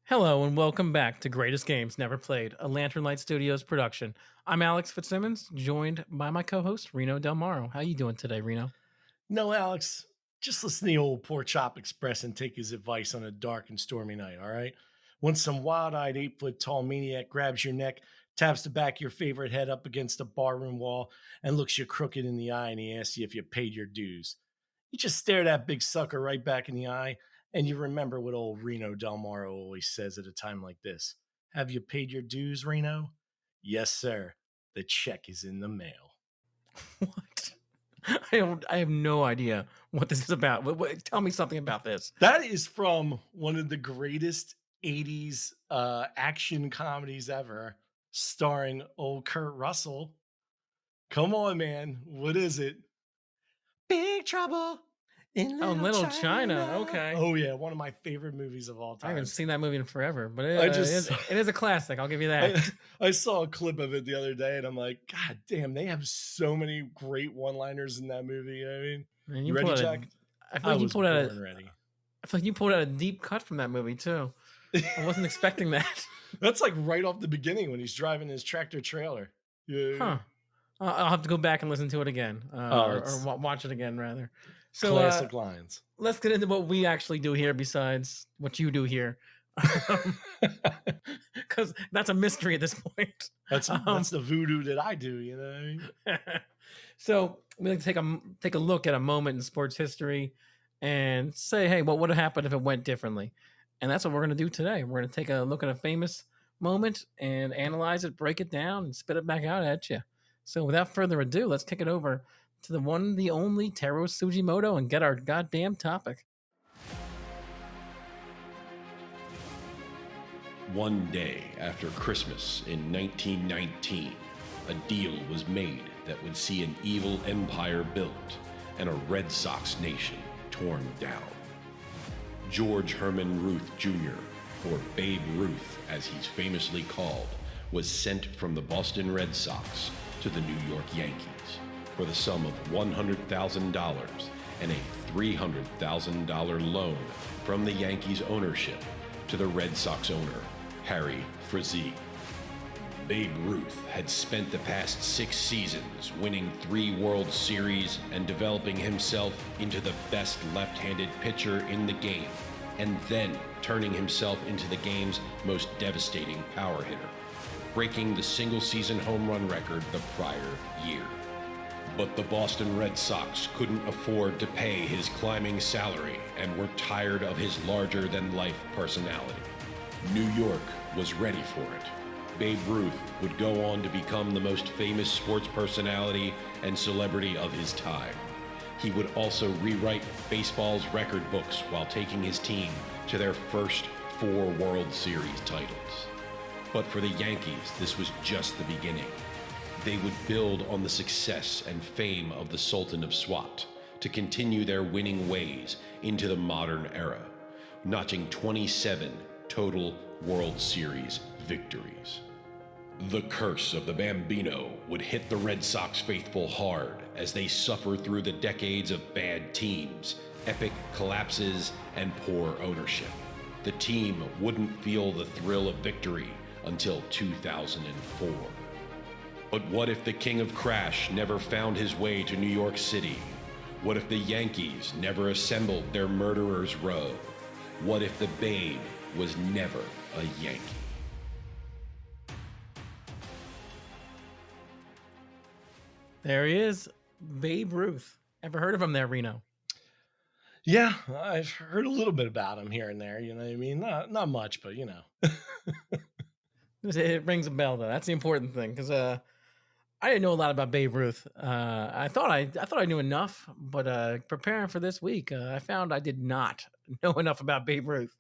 Hello and welcome back to Greatest Games Never Played, a Lantern Light Studios production. I'm Alex Fitzsimmons, joined by my co-host Reno Del Maro. How you doing today, Reno? No, Alex, just listen to the old Poor Chop Express and take his advice on a dark and stormy night, all right? Once some wild eyed 8 foot tall maniac grabs your neck, taps the back of your favorite head up against a barroom wall, and looks you crooked in the eye and he asks you if you paid your dues. You just stare that big sucker right back in the eye, and you remember what old Reno Del Maro always says at a time like this. Have you paid your dues, Reno? Yes, sir. The check is in the mail. What? I have no idea what this is about. Tell me something about this. That is from one of the greatest 80s action comedies ever, starring old Kurt Russell. Come on, man. What is it? Big Trouble in Oh, Little Little China. China. Okay. Oh, yeah, one of my favorite movies of all I haven't time. seen that movie in forever, but I it just is it is a classic. I'll give you that. I, I saw a clip of it the other day and I'm like, God damn, they have so many great one-liners in that movie. You know what I mean? And You you ready, pulled out Jack? I feel I like you was pulled out born ready. I feel like you pulled out a deep cut from that movie too. I wasn't expecting that. That's like right off the beginning when he's driving his tractor trailer. Yeah. Huh. I'll have to go back and listen to it again, Oh, or it's watch it again rather. So, classic lines. let's get into what we actually do here besides what you do here, because that's a mystery at this point. That's Um, the voodoo that I do, you know what I mean? so we like to take a look at a moment in sports history and say, hey, what would have happened if it went differently? And that's what we're going to do today. We're going to take a look at a famous moment and analyze it, break it down, and spit it back out at you. So without further ado, let's kick it over to the one, the only Taro Sujimoto and get our goddamn topic. One day after Christmas in 1919, a deal was made that would see an evil empire built and a Red Sox nation torn down. George Herman Ruth Jr., or Babe Ruth as he's famously called, was sent from the Boston Red Sox to the New York Yankees for the sum of $100,000 and a $300,000 loan from the Yankees ownership to the Red Sox owner, Harry Frazee. Babe Ruth had spent the past 6 seasons winning 3 World Series and developing himself into the best left-handed pitcher in the game, and then turning himself into the game's most devastating power hitter, breaking the single-season home run record the prior year. But the Boston Red Sox couldn't afford to pay his climbing salary and were tired of his larger-than-life personality. New York was ready for it. Babe Ruth would go on to become the most famous sports personality and celebrity of his time. He would also rewrite baseball's record books while taking his team to their first 4 World Series titles. But for the Yankees, this was just the beginning. They would build on the success and fame of the Sultan of Swat to continue their winning ways into the modern era, notching 27 total World Series victories. The curse of the Bambino would hit the Red Sox faithful hard as they suffer through the decades of bad teams, epic collapses, and poor ownership. The team wouldn't feel the thrill of victory until 2004. But what if the King of Crash never found his way to New York City? What if the Yankees never assembled their murderer's row? What if the Babe was never a Yankee? There he is, Babe Ruth. Ever heard of him there, Reno? Yeah, I've heard a little bit about him here and there, you know what I mean? Not much, but you know. It rings a bell though. That's the important thing because I didn't know a lot about Babe Ruth. I thought I knew enough, but preparing for this week, I found I did not know enough about Babe Ruth.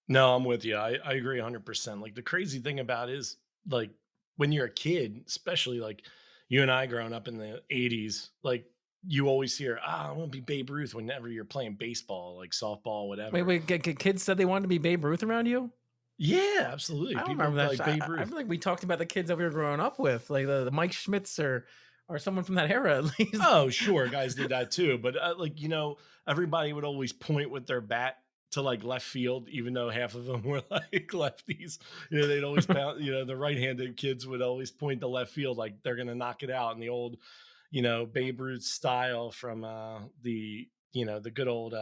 No, I'm with you. I agree 100%. Like the crazy thing about is like when you're a kid, especially like you and I growing up in the 80s, like you always hear, I want to be Babe Ruth whenever you're playing baseball, like softball, Wait, whatever. wait, kids said they wanted to be Babe Ruth around you? Yeah, absolutely. I don't People remember that. like Babe I Ruth. feel like we talked about the kids that we were growing up with, like the Mike Schmidts or someone from that era at least. Oh, sure, guys did that too, but, like, everybody would always point with their bat to like left field, even though half of them were like lefties. They'd always pound, the right-handed kids would always point to left field like they're gonna knock it out in the old, Babe Ruth style from the good old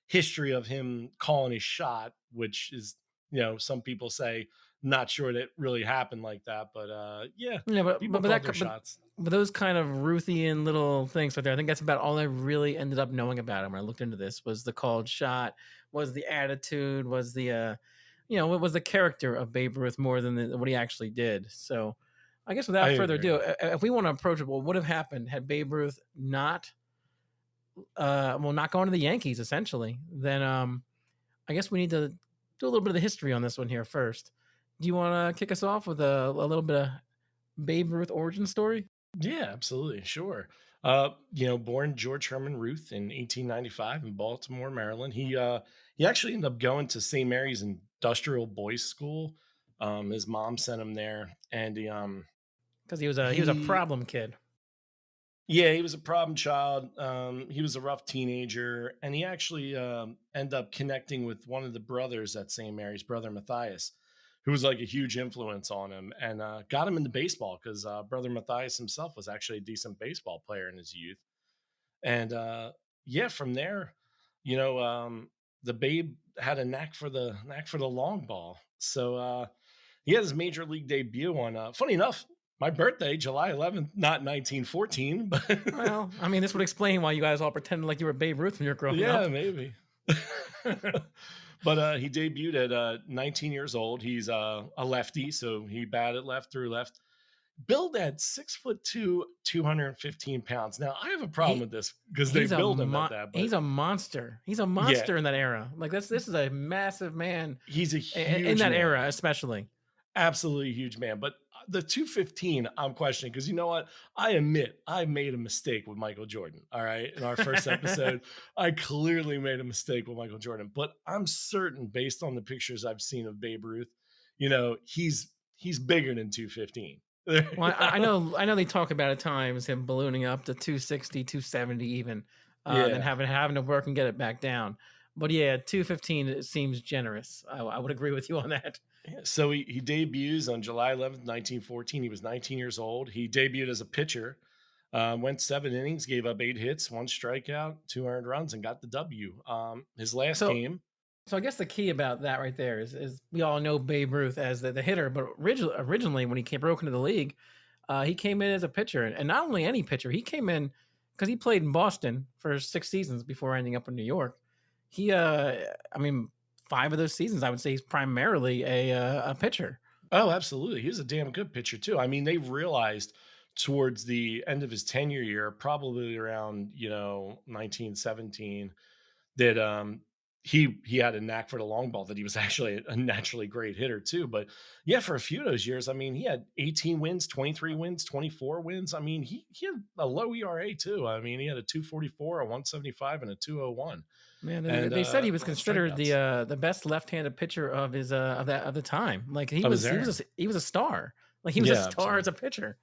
history of him calling his shot, which is, some people say not sure that really happened like that, but yeah, Yeah, people called their shots. but those kind of Ruthian little things right there, I think that's about all I really ended up knowing about him when I looked into this. Was the called shot, was the attitude, was the what was the character of Babe Ruth more than what he actually did. So I guess I without further agree. ado, if we want to approach it, what would have happened had Babe Ruth not going to the Yankees essentially? Then I guess we need to do a little bit of the history on this one here first. Do you want to kick us off with a little bit of Babe Ruth origin story? Yeah, absolutely. Sure. Born George Herman Ruth in 1895 in Baltimore, Maryland. He actually ended up going to St. Mary's Industrial Boys School. His mom sent him there, and Because he was a he problem kid. yeah, he was a problem child. He was a rough teenager, and he actually ended up connecting with one of the brothers at St. Mary's, brother Matthias, who was like a huge influence on him and got him into baseball because brother Matthias himself was actually a decent baseball player in his youth. And yeah, from there, you know, um, the Babe had a knack for the long ball. So he had his major league debut on. Funny enough, my birthday, July 11th, not 1914, but Well, I mean, this would explain why you guys all pretended like you were Babe Ruth when you were growing yeah, up. maybe. But he debuted at 19 years old. He's a lefty, so he batted left through left. Billed at 6'2", 215 pounds. Now I have a problem he with this because they he's a billed him at that, but he's a monster. He's a yeah, monster in that era. Like this is a massive man he's a in huge that man. era, especially. Absolutely huge man. But the 215, I'm questioning because you know what? I admit I made a mistake with Michael Jordan. All right. In our first episode, I clearly made a mistake with Michael Jordan, but I'm certain based on the pictures I've seen of Babe Ruth, he's bigger than 215. Well, I know they talk about at times him ballooning up to 260, 270 even, then Yeah. having to work and get it back down. But yeah, 215 it seems generous. I would agree with you on that. Yeah, so he debuts on July 11th, 1914. He was 19 years old. He debuted as a pitcher, went 7 innings, gave up 8 hits, 1 strikeout, 2 earned runs, and got the W. His last So game, So I guess the key about that right there is we all know Babe Ruth as the hitter, but originally when he broke into the league, he came in as a pitcher, and not only any pitcher, he came in because he played in Boston for 6 seasons before ending up in New York. He, I mean, 5 of those seasons, I would say he's primarily a pitcher. oh, absolutely. He was a damn good pitcher, too. I mean, they realized towards the end of his tenure year, probably around, 1917, that he had a knack for the long ball, that he was actually a naturally great hitter too. But yeah, for a few of those years, I mean, he had 18 wins, 23 wins, 24 wins. I mean, he had a low ERA too. I mean, he had a 244, a 175, and a 201. Man, And they said he was a lot of considered strikeouts. the best left-handed pitcher of his of the time. Like Of his era. he was a star. Like he was a Yeah, star as absolutely. a pitcher.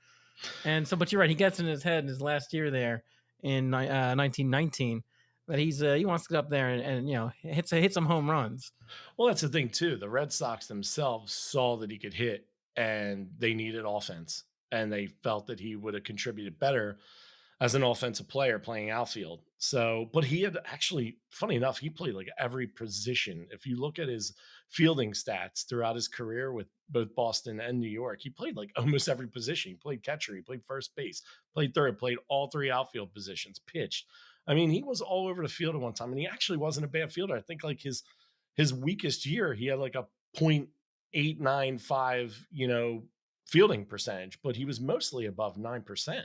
And so, but you're right. He gets in his head in his last year there in 1919 that he wants to get up there and hit some home runs. Well, that's the thing too. The Red Sox themselves saw that he could hit and they needed offense. And they felt that he would have contributed better as an offensive player playing outfield. So, but he had actually, funny enough, he played like every position. If you look at his fielding stats throughout his career with both Boston and New York, he played like almost every position. He played catcher, he played first base, played third, played all three outfield positions, pitched. I mean, he was all over the field at one time, and he actually wasn't a bad fielder. I think like his weakest year, he had like a .895, fielding percentage, but he was mostly above 9%.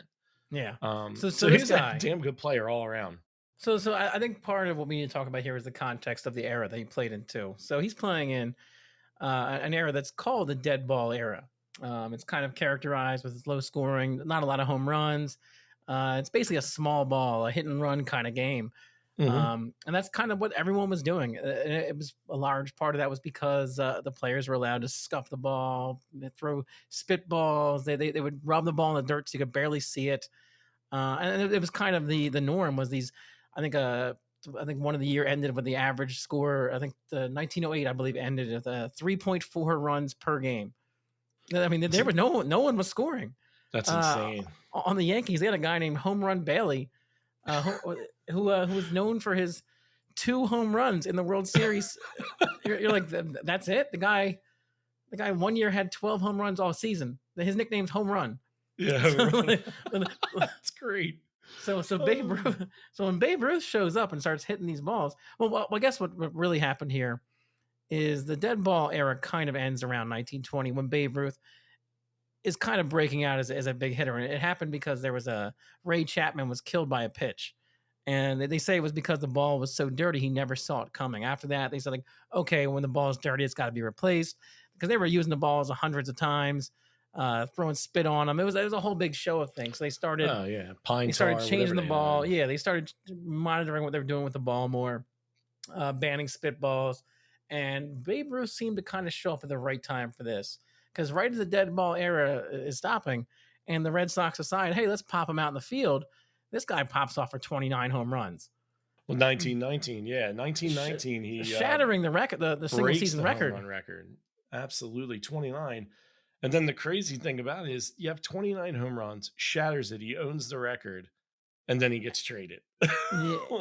Yeah. So So this he's a guy. damn good player all around. So I think part of what we need to talk about here is the context of the era that he played in too. So he's playing in an era that's called the dead ball era. It's kind of characterized with low scoring, not a lot of home runs. It's basically a small ball, a hit and run kind of game. Mhm. And that's kind of what everyone was doing. And it was a large part of that was because the players were allowed to scuff the ball, they throw spitballs. They would rub the ball in the dirt so you could barely see it. And it was kind of the norm was these, I think, I think one of the year ended with the average score. I think the 1908, I believe, ended at 3.4 runs per game. I mean, there was no one was scoring. That's insane. On the Yankees, they had a guy named Home Run Bailey, who was known for his 2 home runs in the World Series. You're like, that's it? The guy one year had 12 home runs all season. His nickname's Home Run. Yeah, So, that's great. So Babe Ruth, so when Babe Ruth shows up and starts hitting these balls, well, I guess what really happened here is the dead ball era kind of ends around 1920 when Babe Ruth is kind of breaking out as a big hitter. And it happened because there was Ray Chapman was killed by a pitch. And they say it was because the ball was so dirty, he never saw it coming. After that, they said, like, okay, when the ball is dirty, it's got to be replaced, because they were using the balls hundreds of times, throwing spit on them. It was a whole big show of things. So they started, pine they started tar, changing the whatever ball. had. Yeah, they started monitoring what they were doing with the ball more, banning spitballs. And Babe Ruth seemed to kind of show up at the right time for this, because right as the dead ball era is stopping and the Red Sox decide, hey, let's pop him out in the field, this guy pops off for 29 home runs. Well, 1919, yeah, 1919, he shattering the record, the single season record. Home run record. Absolutely, 29. And then the crazy thing about it is you have 29 home runs, shatters it, he owns the record, and then he gets traded.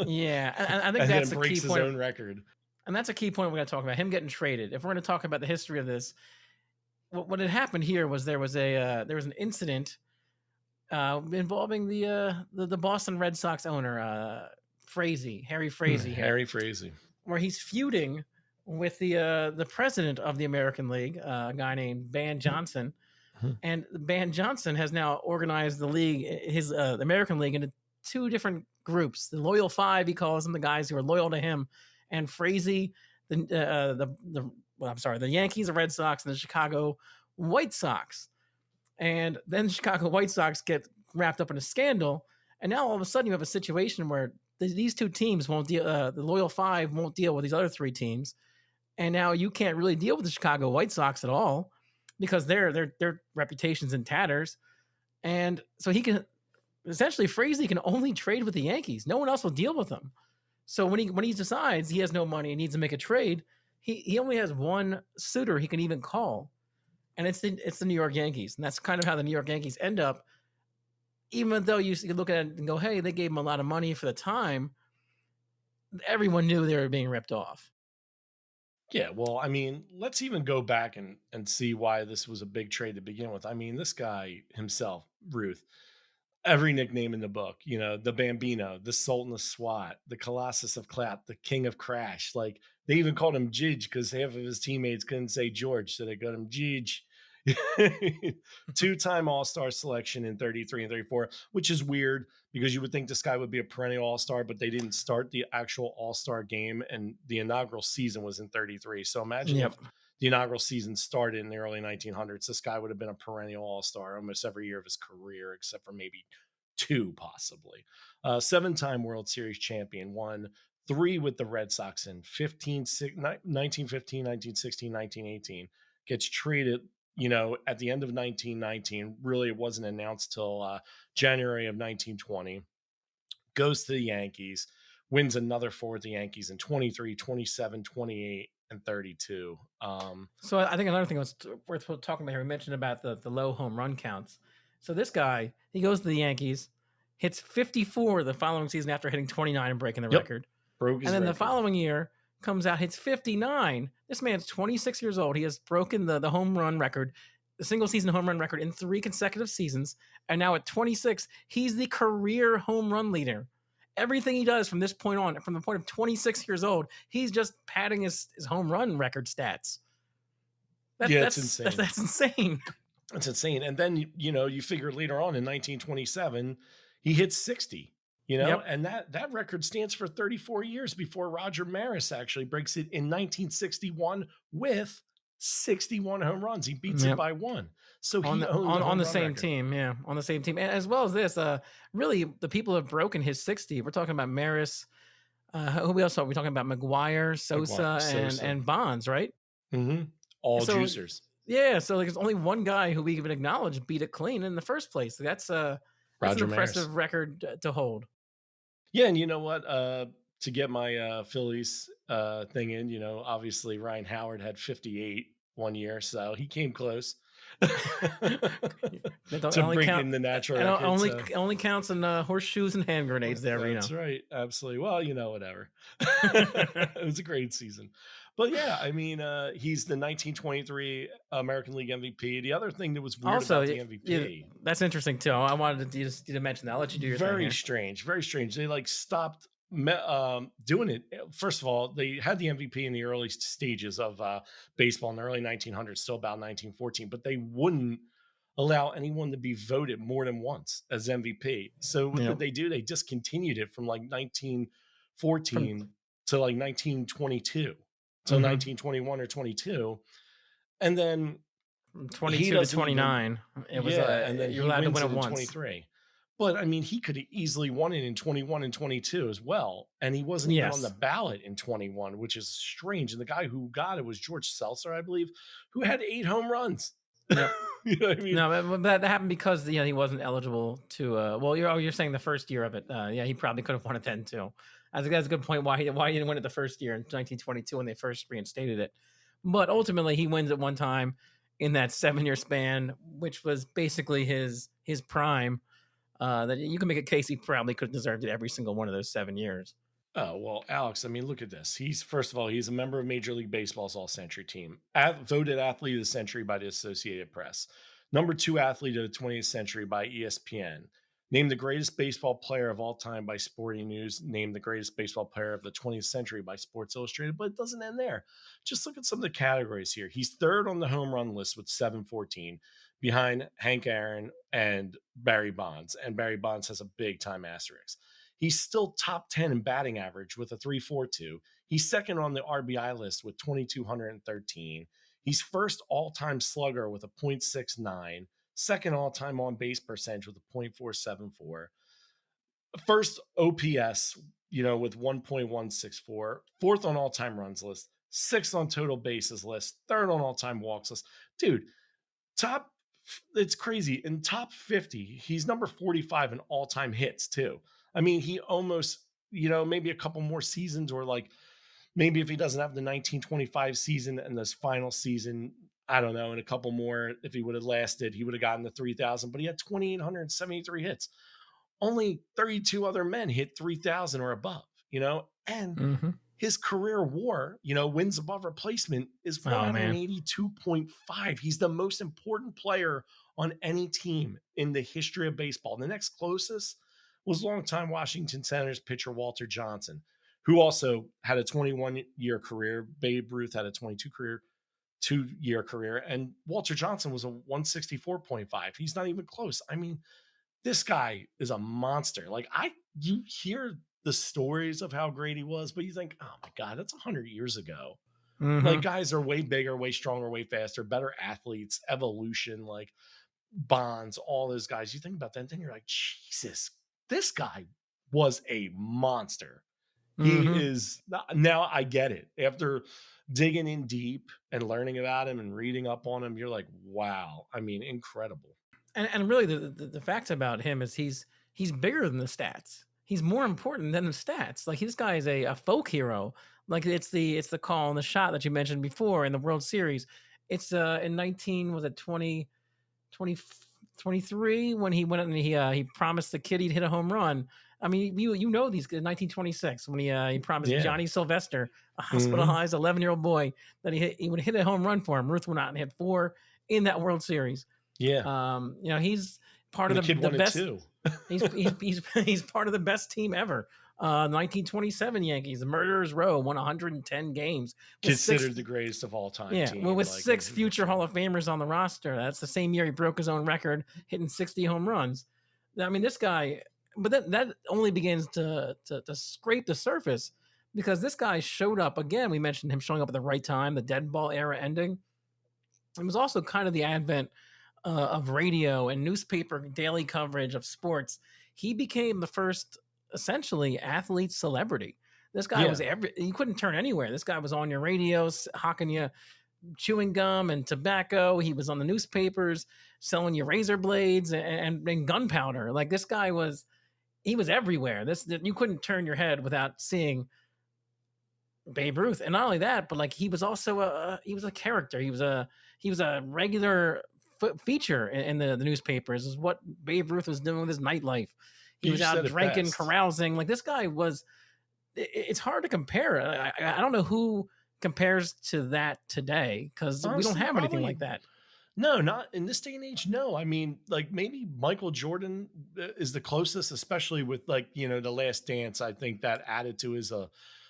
Yeah. And I think and that's then a breaks key his point. own record. And that's a key point we're going to talk about, him getting traded. If we're going to talk about the history of this, what had happened here was there was an incident involving the Boston Red Sox owner, Harry Frazee, Harry Frazee, where he's feuding with the president of the American League, a guy named Ban Johnson. And Ban Johnson has now organized the league, the American League, into 2 different groups. The Loyal Five, he calls them, the guys who are loyal to him, and Frazee, the Yankees, the Red Sox, and the Chicago White Sox. And then the Chicago White Sox get wrapped up in a scandal, and now all of a sudden you have a situation where these 2 teams won't deal. The Loyal Five won't deal with these other 3 teams, and now you can't really deal with the Chicago White Sox at all, because their reputation's in tatters. And so he can essentially, Frazee can only trade with the Yankees. No one else will deal with him. So when he decides he has no money and needs to make a trade, he only has one suitor he can even call, and it's the New York Yankees. And that's kind of how the New York Yankees end up. Even though you look at it and go, hey, they gave him a lot of money for the time, everyone knew they were being ripped off. Yeah, well, I mean, let's even go back and see why this was a big trade to begin with. I mean, this guy himself, Ruth, every nickname in the book, the Bambino, the Sultan of SWAT, the Colossus of Clap, the King of Crash. Like, they even called him Gij because half of his teammates couldn't say George, so they called him Gij. 2-time All-Star selection in 33 and 34, which is weird because you would think this guy would be a perennial All-Star, but they didn't start the actual All-Star game, and the inaugural season was in 33. So imagine if the inaugural season started in the early 1900s, this guy would have been a perennial All-Star almost every year of his career, except for maybe 2, possibly. 7-time World Series champion, won 3 with the Red Sox in 1915, 1916, 1918, gets traded at the end of 1919. Really, it wasn't announced till January of 1920. Goes to the Yankees, wins another 4 with the Yankees in 23, 27, 28, and 32. So I think another thing was worth talking about here, we mentioned about the low home run counts. So this guy, he goes to the Yankees, hits 54 the following season after hitting 29 and breaking the record. Broke his and then record. The following year comes out, hits 59. This man's 26 years old. He has broken the home run record, the single season home run record, in 3 consecutive seasons. And now at 26, he's the career home run leader. Everything he does from this point on, from the point of 26 years old, he's just padding his home run record stats. That's insane. That's insane. That's insane. And then, you figure later on in 1927, he hits 60. And that record stands for 34 years before Roger Maris actually breaks it in 1961 with 61 home runs. He beats it by 1. So he on the same team, on the same team. And as well as this, really the people have broken his 60. We're talking about Maris. Who else are we talking about? McGuire, Sosa, and Bonds, right? Mm-hmm. All juicers. Yeah, so there's only one guy who we even acknowledge beat it clean in the first place. That's an impressive record to hold. Yeah, and you know what? to get my Phillies thing in. You know, obviously Ryan Howard had 58 one year, so he came close They don't to only count. breaking the natural And record. only So only counts in horseshoes and hand grenades there, that's Reno. right. Absolutely. Well, you know, whatever. It was a great season. But yeah, I mean, he's the 1923 American League MVP. The other thing that was weird Also, about the yeah, MVP, that's interesting too. I wanted to just to mention that. I'll let you do your thing very here. strange, very strange. They like stopped doing it. First of all, they had the MVP in the early stages of baseball in the early 1900s, still about 1914, but they wouldn't allow anyone to be voted more than once as MVP. So what Yeah. did they do? They discontinued it from like From 1914 to like 1922 till mhm, 1921 or 22. And then from he 22 to doesn't even, 29, it was yeah, and then you're he allowed to wins win it it in once. 23. But I mean, he could have easily won it in 21 and 22 as well. And he wasn't even on the Yes. ballot in 21, which is strange. And the guy who got it was George Seltzer, I believe, who had 8 home runs. Yep. You know what I mean? No, but that happened because he wasn't eligible to. Well, you're saying the first year of it. Yeah, he probably could have won it then too. I think that's a good point. Why he didn't win it the first year in 1922 when they first reinstated it. But ultimately, he wins at one time in that 7 year span, which was basically his prime. That you can make a case he probably could have deserved it every single one of those 7 years. Oh, well, Alex, I mean, look at this. He's, first of all, he's a member of Major League Baseball's All Century team, voted Athlete of the Century by the Associated Press, number 2 athlete of the 20th century by ESPN, named the greatest baseball player of all time by Sporting News, named the greatest baseball player of the 20th century by Sports Illustrated, but it doesn't end there. Just look at some of the categories here. He's third on the home run list with 714, behind Hank Aaron and Barry Bonds, and Barry Bonds has a big time asterisk. He's still top 10 in batting average with a 3.42. He's second on the RBI list with 2,213. He's first all-time slugger with a .69, second all-time on base percentage with a .474, first OPS, with 1.164, fourth on all-time runs list, sixth on total bases list, third on all-time walks list. Dude, top, it's crazy. In top 50, he's number 45 in all-time hits too. I mean, he almost, maybe a couple more seasons, or like maybe if he doesn't have the 1925 season and this final season, I don't know, and a couple more, if he would have lasted, he would have gotten the 3,000, but he had 2,873 hits. Only 32 other men hit 3,000 or above, and Mm-hmm. his career WAR, wins above replacement, is Oh man. 182.5. He's the most important player on any team in the history of baseball. The next closest was longtime Washington Senators pitcher Walter Johnson, who also had a 21-year career. Babe Ruth had a 22-year career, and Walter Johnson was a 164.5. He's not even close. I mean, this guy is a monster. Like, you hear the stories of how great he was, but you think, oh my God, that's 100 years ago. Mm-hmm. Like, guys are way bigger, way stronger, way faster, better athletes, evolution, like Bonds, all those guys. You think about that, and then you're like, Jesus, this guy was a monster. He Mm-hmm. is, now I get it. After digging in deep and learning about him and reading up on him, you're like, wow. I mean, incredible. And really the fact about him is he's bigger than the stats. He's more important than the stats. Like, this guy is a folk hero. Like, it's the call and the shot that you mentioned before in the World Series. It's in 19 was it 20 23 when he went and he promised the kid he'd hit a home run. I mean, these 1926 when he promised Yeah. Johnny Sylvester, a Mm-hmm. hospitalized 11-year-old boy, that he would hit a home run for him. Ruth went out and hit 4 in that World Series. Yeah. He's part And of the kid the won it best. too. He's part of the best team ever. 1927 Yankees, the Murderers Row, won 110 games. Considered the greatest of all time. Yeah, team. well, with Like, 6 future Hall of Famers on the roster. That's the same year he broke his own record, hitting 60 home runs. I mean, this guy, but that only begins to scrape the surface, because this guy showed up again. We mentioned him showing up at the right time, the dead ball era ending. It was also kind of the advent of radio and newspaper daily coverage of sports. He became the first, essentially, athlete celebrity. This guy was you couldn't turn anywhere. This guy was on your radios, hawking you chewing gum and tobacco. He was on the newspapers selling you razor blades and gunpowder. Like, this guy was everywhere. You couldn't turn your head without seeing Babe Ruth, and not only that, but like he was also he was a character. He was a regular feature in the newspapers. Is what Babe Ruth was doing with his nightlife. He You was out said it drinking, best. carousing. Like this guy was. It's hard to compare. I don't know who compares to that today because we don't Honestly, have anything probably like that. no, not in this day and age. No, I mean, like maybe Michael Jordan is the closest, especially with like the Last Dance. I think that added to his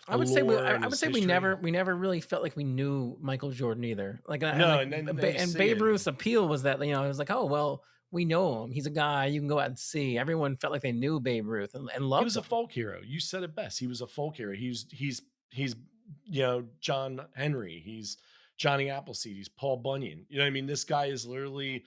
I would say allure and I would his say history. we never really felt like we knew Michael Jordan either. Like and No, like and then you and see Babe it. Ruth's appeal was that it was like, oh well, we know him. He's a guy you can go out and see. Everyone felt like they knew Babe Ruth and He loved was a him. folk hero. You said it best. He was a folk hero. He's John Henry. He's Johnny Appleseed. He's Paul Bunyan. You know what I mean? This guy is literally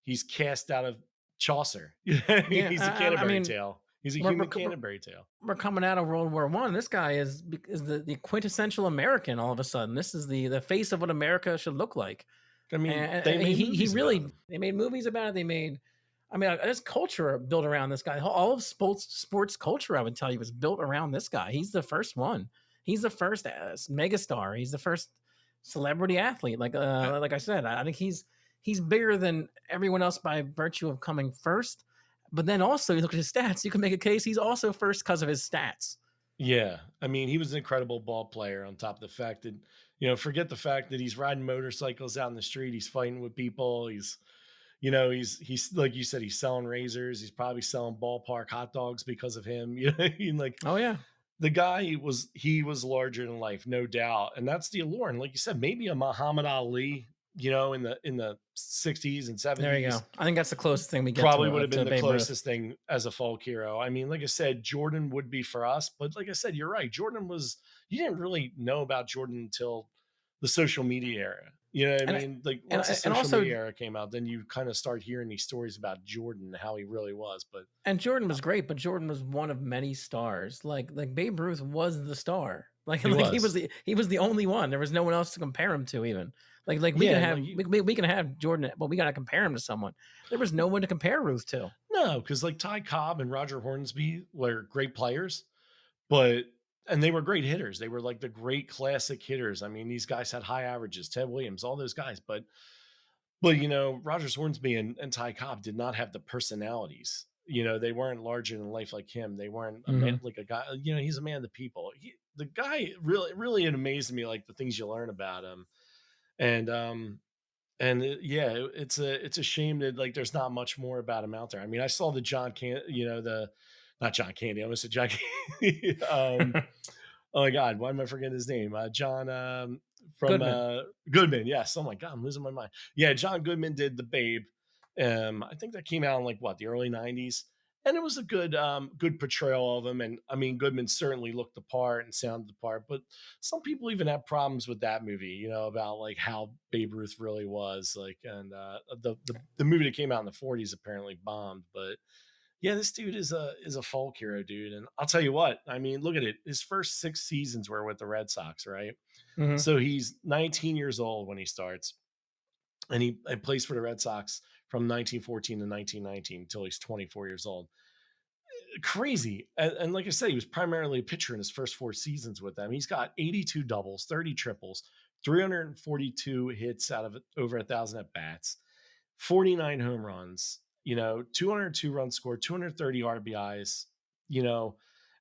he's cast out of Chaucer. Yeah, He's the I Canterbury mean, Tale. He's a we're, human we're, Canterbury Tale. we're coming out of World War One. This guy is the quintessential American. All of a sudden, this is the face of what America should look like. I mean, they And made he movies about really him. they made movies about it. They made, I mean, there's culture built around this guy. All of sports culture, I would tell you, was built around this guy. He's the first one. He's the first megastar. He's the first celebrity athlete. Like I said, I think he's bigger than everyone else by virtue of coming first. But then also, you look at his stats. You can make a case he's also first because of his stats. Yeah, I mean, he was an incredible ball player. On top of the fact that forget the fact that he's riding motorcycles out in the street. He's fighting with people. He's like you said, he's selling razors. He's probably selling ballpark hot dogs because of him. You know, what I mean? Like Oh yeah, the guy he was larger than life, no doubt, and that's the allure. And like you said, maybe a Muhammad Ali, in the 60s and there you 70s, go. I think that's the closest thing we get probably would have been to the Babe Ruth. closest thing as a folk hero. I mean, like I said, Jordan would be for us, but like I said, you're right. You didn't really know about Jordan until the social media era. You know what I And mean? Like and once the and social also media era came out, then you kind of start hearing these stories about Jordan and how he really was. But And Jordan was great, but Jordan was one of many stars. Like Babe Ruth was the star. Like he like was. he was the only one. There was no one else to compare him to even. Like we Yeah, can and have like you, we can have Jordan, but we got to compare him to someone. There was no one to compare Ruth to. no, because like Ty Cobb and Roger Hornsby were great players, but and they were great hitters. They were like the great classic hitters. I mean, these guys had high averages, Ted Williams, all those guys, but Rogers Hornsby and Ty Cobb did not have the personalities. They weren't larger than life like him. They weren't a man Mhm. like a guy. He's a man of the people. The guy really, really it amazed me, like the things you learn about him. And it's a shame that like there's not much more about him out there. I mean, I saw the John Can, the not John Candy. I almost said John. Candy. Oh my God, why am I forgetting his name? John from Goodman. Goodman. Yes. Oh my God, I'm losing my mind. Yeah, John Goodman did the Babe. I think that came out in like what the early '90s, and it was a good portrayal of him. And I mean, Goodman certainly looked the part and sounded the part. But some people even have problems with that movie. About like how Babe Ruth really was like, and the movie that came out in the '40s apparently bombed, but yeah, this dude is a folk hero, dude. And I'll tell you what, I mean, look at it. His first 6 seasons were with the Red Sox, right? Mhm. So he's 19 years old when he starts, and he plays for the Red Sox from 1914 to 1919 until he's 24 years old. Crazy. And like I said, he was primarily a pitcher in his first 4 seasons with them. He's got 82 doubles, 30 triples, 342 hits out of over 1,000 at bats, 49 home runs, 202 runs scored, 230 RBIs, you know,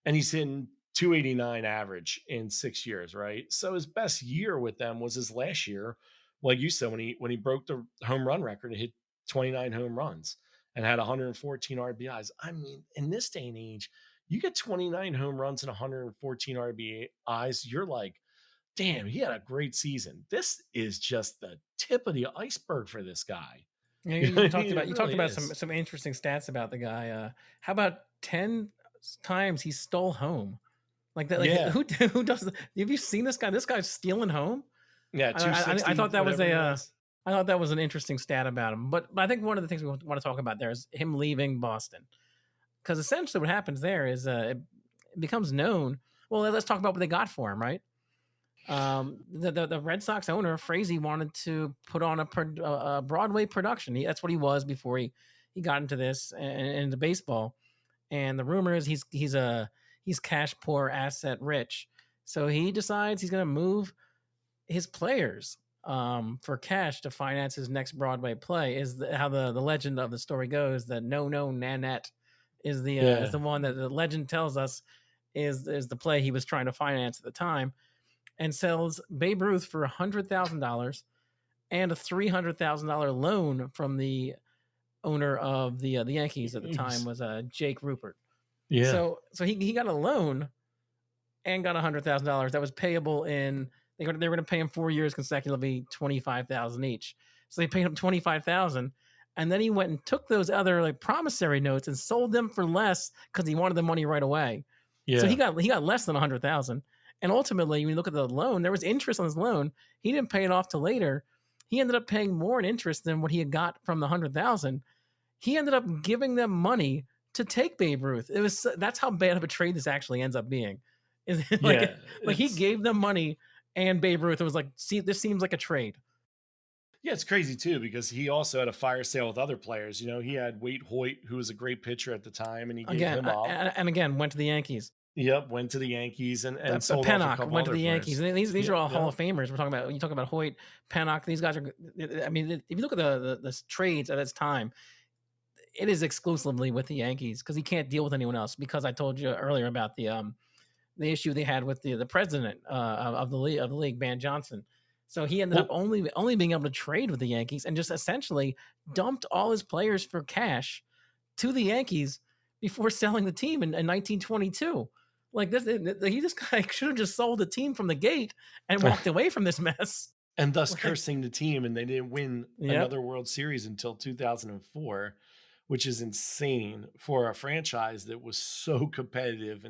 and he's hitting 289 average in 6 years, right? So his best year with them was his last year, like you said, when he broke the home run record and hit 29 home runs and had 114 RBIs. I mean, in this day and age, you get 29 home runs and 114 RBIs, you're like, damn, he had a great season. This is just the tip of the iceberg for this guy. You, You know you what I talked mean? about It really is. some interesting stats about the guy. How about 10 times he stole home? Like that. Like Yeah. who does? Have you seen this guy? This guy's stealing home. Yeah. I 260, thought that was whatever he was. I thought that was an interesting stat about him. But I think one of the things we want to talk about there is him leaving Boston, because essentially what happens there is it becomes known. Well, let's talk about what they got for him, right? The Red Sox owner Frazee wanted to put on a Broadway production. That's what he was before he got into this and into baseball. And the rumor is he's cash poor, asset rich. So he decides he's going to move his players for cash to finance his next Broadway play. How the legend of the story goes that No Nanette is Yeah. the one that the legend tells us is the play he was trying to finance at the time, and sells Babe Ruth for $100,000 and a $300,000 loan from the owner of the Yankees at the time was Jake Rupert. Yeah. So he got a loan and got $100,000 that was payable in they were going to pay him 4 years consecutively, 25,000 each. So they paid him 25,000, and then he went and took those other like promissory notes and sold them for less because he wanted the money right away. So Yeah. he got less than 100,000, and ultimately, when you look at the loan, there was interest on his loan. He didn't pay it off till later. He ended up paying more in interest than what he had got from the 100,000. He ended up giving them money to take Babe Ruth. That's how bad of a trade this actually ends up being. Is Yeah. like he It's gave them money and Babe Ruth. It was like, see, this seems like a trade. Yeah, it's crazy too because he also had a fire sale with other players. He had Waite Hoyt, who was a great pitcher at the time, and he gave Again, him up. and again, went to the Yankees. Yep, went to the Yankees and sold off a Pennock couple went to other the Yankees. players. And these Yep, are all Hall yep. of Famers. We're talking about when you talk about Hoyt, Pennock. These guys are. I mean, if you look at the trades at its time, it is exclusively with the Yankees because he can't deal with anyone else. Because I told you earlier about the issue they had with the president of the league, Van Johnson. So he ended up Well, only being able to trade with the Yankees and just essentially dumped all his players for cash to the Yankees before selling the team in 1922. Like this, he just should have just sold the team from the gate and walked away from this mess. and thus Like, cursing the team, and they didn't win yep. another World Series until 2004, which is insane for a franchise that was so competitive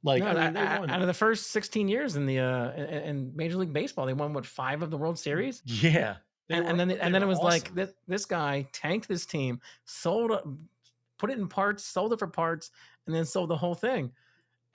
like No, I mean they out won. of the first 16 years in the in Major League Baseball, they won what 5 of the World Series. Yeah, And they then it were was like awesome. this guy tanked this team, put it in parts, sold it for parts, and then sold the whole thing.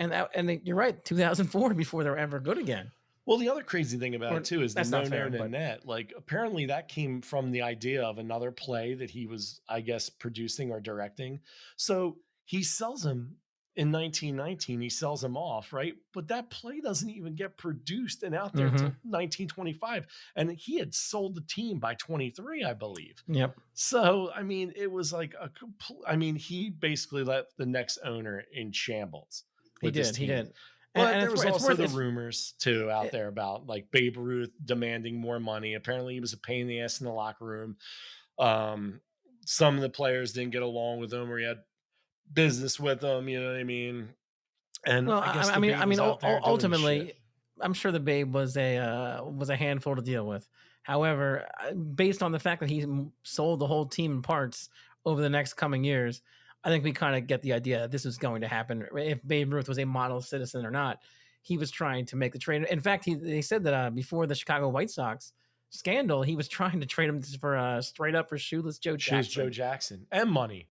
You're right, 2004 before they're ever good again. Well, the other crazy thing about it Or too is the that's not no fair, known but Nanette. Like apparently that came from the idea of another play that he was, I guess, producing or directing. So he sells him in 1919. He sells him off, right? But that play doesn't even get produced and out there mm-hmm. till 1925, and he had sold the team by 23, I believe. Yep, So I mean, it was like a complete. I mean, he basically left the next owner in shambles with this he team. did, But and there was it's also worth the rumors too out it, there about like Babe Ruth demanding more money. Apparently, he was a pain in the ass in the locker room. Um, some of the players didn't get along with him, or he had business with them. You know what I mean? And Well, I guess I the mean, Babe was out there doing his shit. ultimately, I'm sure the Babe was a handful to deal with. However, based on the fact that he sold the whole team in parts over the next coming years, I think we kind of get the idea that this was going to happen. If Babe Ruth was a model citizen or not, he was trying to make the trade. In fact, they said that before the Chicago White Sox scandal, he was trying to trade him for straight up for shoeless Joe Shoeless Joe Jackson. Jackson and money.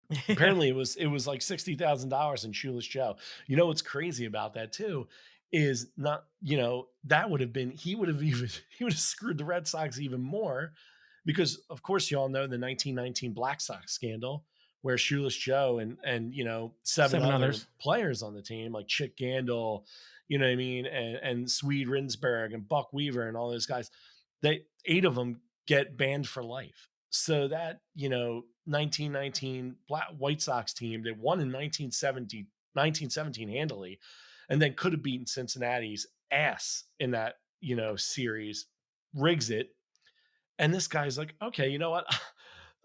Yeah. Apparently, it was like $60,000 in Shoeless Joe. You know what's crazy about that too is not that would have been he would have even he would have screwed the Red Sox even more because of course you all know the 1919 Black Sox scandal where Shoeless Joe and seven 7 other others. players on the team like Chick Gandil, you know what I mean, and Swede Rinsberg and Buck Weaver and all those guys, they 8 of them get banned for life. So that 1919 Black White Sox team that won in 1917 handily, and then could have beaten Cincinnati's ass in that series, rigs it, and this guy's like, okay, you know what?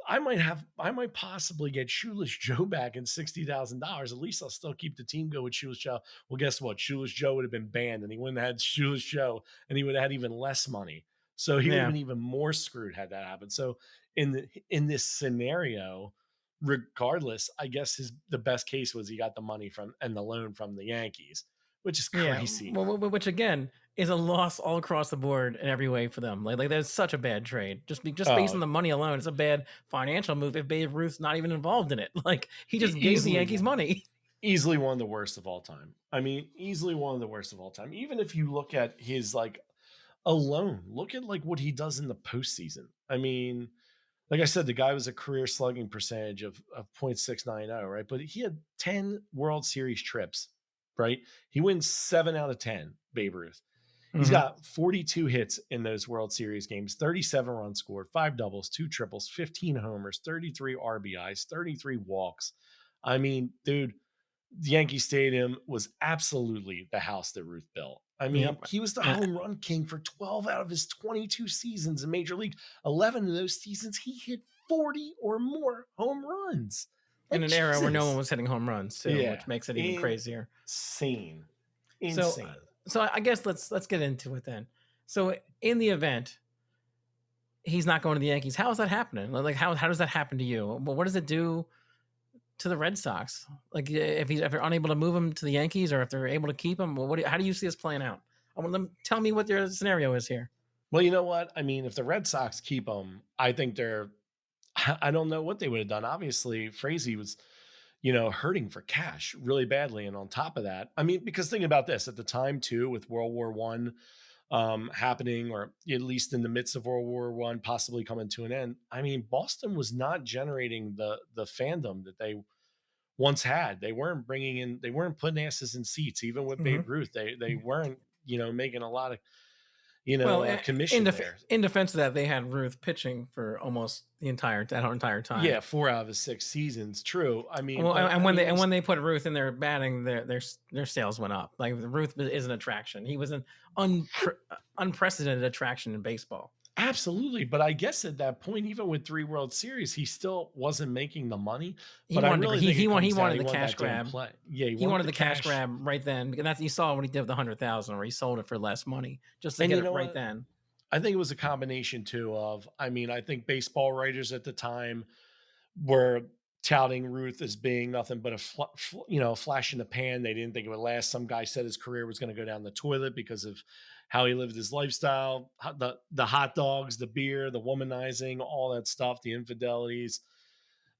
I might possibly get Shoeless Joe back in $60,000. At least I'll still keep the team going with Shoeless Joe. Well, guess what? Shoeless Joe would have been banned, and he wouldn't have had Shoeless Joe, and he would have had even less money. So he would have Yeah. been even more screwed had that happened. So in this scenario, regardless, I guess the best case was he got the money from and the loan from the Yankees, which is Yeah, crazy. which again is a loss all across the board in every way for them. Like that's such a bad trade. Just based Oh, on the money alone, it's a bad financial move. If Babe Ruth's not even involved in it, like he just gave the easily Yankees money. easily one of the worst of all time. I mean, easily one of the worst of all time. Even if you look at his like alone, look at like what he does in the postseason. I mean, like I said, the guy was a career slugging percentage of .690, right? But he had 10 World Series trips right? He wins 7 out of 10, Babe Ruth. He's Mhm. got 42 hits in those World Series games, 37 runs scored, 5 doubles, 2 triples, 15 homers, 33 RBIs, 33 walks. I mean, dude, Yankee Stadium was absolutely the house that Ruth built. I mean, Yep. he was the And, home run king for 12 out of his 22 seasons in Major League. 11 of those seasons, he hit 40 or more home runs. in Like, an era where no one Jesus. was hitting home runs too, Yeah. which makes it even crazier. Insane. So, Insane. I guess let's get into it then. So, in the event he's not going to the Yankees, how is that happening? Like, how does that happen to you? Well, what does it do to the Red Sox? Like, if they're unable to move him to the Yankees, or if they're able to keep him, well, how do you see this playing out? Tell me what your scenario is here. Well, you know what? I mean, if the Red Sox keep him, I think I don't know what they would have done. Obviously, Frazee was, hurting for cash really badly. And on top of that, I mean, because think about this at the time too, with World War One happening, or at least in the midst of World War One, possibly coming to an end. I mean, Boston was not generating the fandom that they once had. They weren't they weren't putting asses in seats, even with Babe Mhm. Ruth. They weren't, making a lot of, Well, commission there. in defense of that, they had Ruth pitching for almost that whole entire time. Yeah, 4 out of the 6 seasons, true. I mean, Well, but and I mean, when they put Ruth in their batting, their sales went up. Like, Ruth is an attraction. He was an unprecedented attraction in baseball. absolutely, but I guess at that point, even with 3 World Series, he still wasn't making the money, He but I wanted to, really think it he comes down wanted he the wanted cash that damn grab. play. Yeah, he He wanted wanted the the cash cash, grab right then, because you saw what he did with the 100,000, where he sold it for less money just to and get you it know right what? then. I think it was a combination too of I mean, I think baseball writers at the time were touting Ruth as being nothing but a flash in the pan. They didn't think it would last. Some guy said his career was going to go down the toilet because of how he lived his lifestyle, the hot dogs, the beer, the womanizing, all that stuff, the infidelities,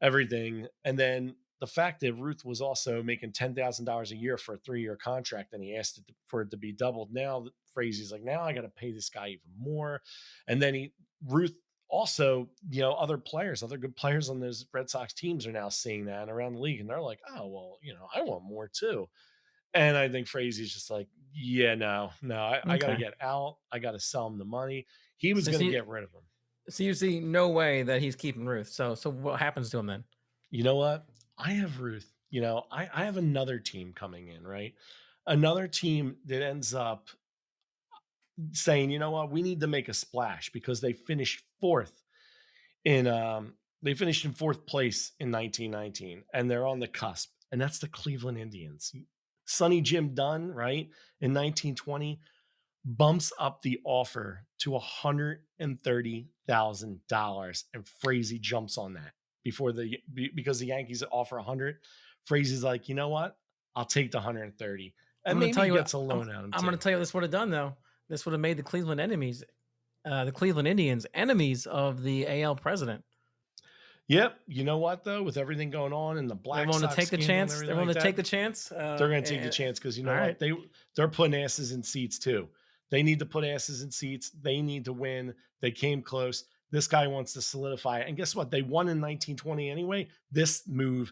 everything. And then the fact that Ruth was also making $10,000 a year for a 3-year contract, and he asked for it to be doubled. Now Frazie's like, now I got to pay this guy even more. And then Ruth also, other players, other good players on those Red Sox teams are now seeing that around the league, and they're like, oh well, I want more too. And I think Frazie's just like, yeah, no, I got to Okay. get out. I got to sell him the money. He was So, going to get rid of him. you see no way that he's keeping Ruth. So what happens to him then? You know what? I have Ruth. I have another team coming in, right? Another team that ends up saying, you know what, we need to make a splash because in they finished in fourth place in 1919, and they're on the cusp, and that's the Cleveland Indians. Sonny Jim Dunn, right, in 1920 bumps up the offer to $130,000, and Frazee jumps on that because the Yankees offer 100. Frazie's like, you know what? I'll take the 130, I'm and going to maybe tell he you what gets a loan out of him I'm going too. to tell you what this would have done though. This would have made the the Cleveland Indians, enemies of the AL president. Yep. You know what though? With everything going on and the They're Black willing to Sox take the scandal and chance. everything They're willing like to take that, the chance. they're going to take the chance because you All know what? right. They're putting asses in seats too. They need to put asses in seats. They need to win. They came close. This guy wants to solidify it. And guess what? They won in 1920 anyway. This move,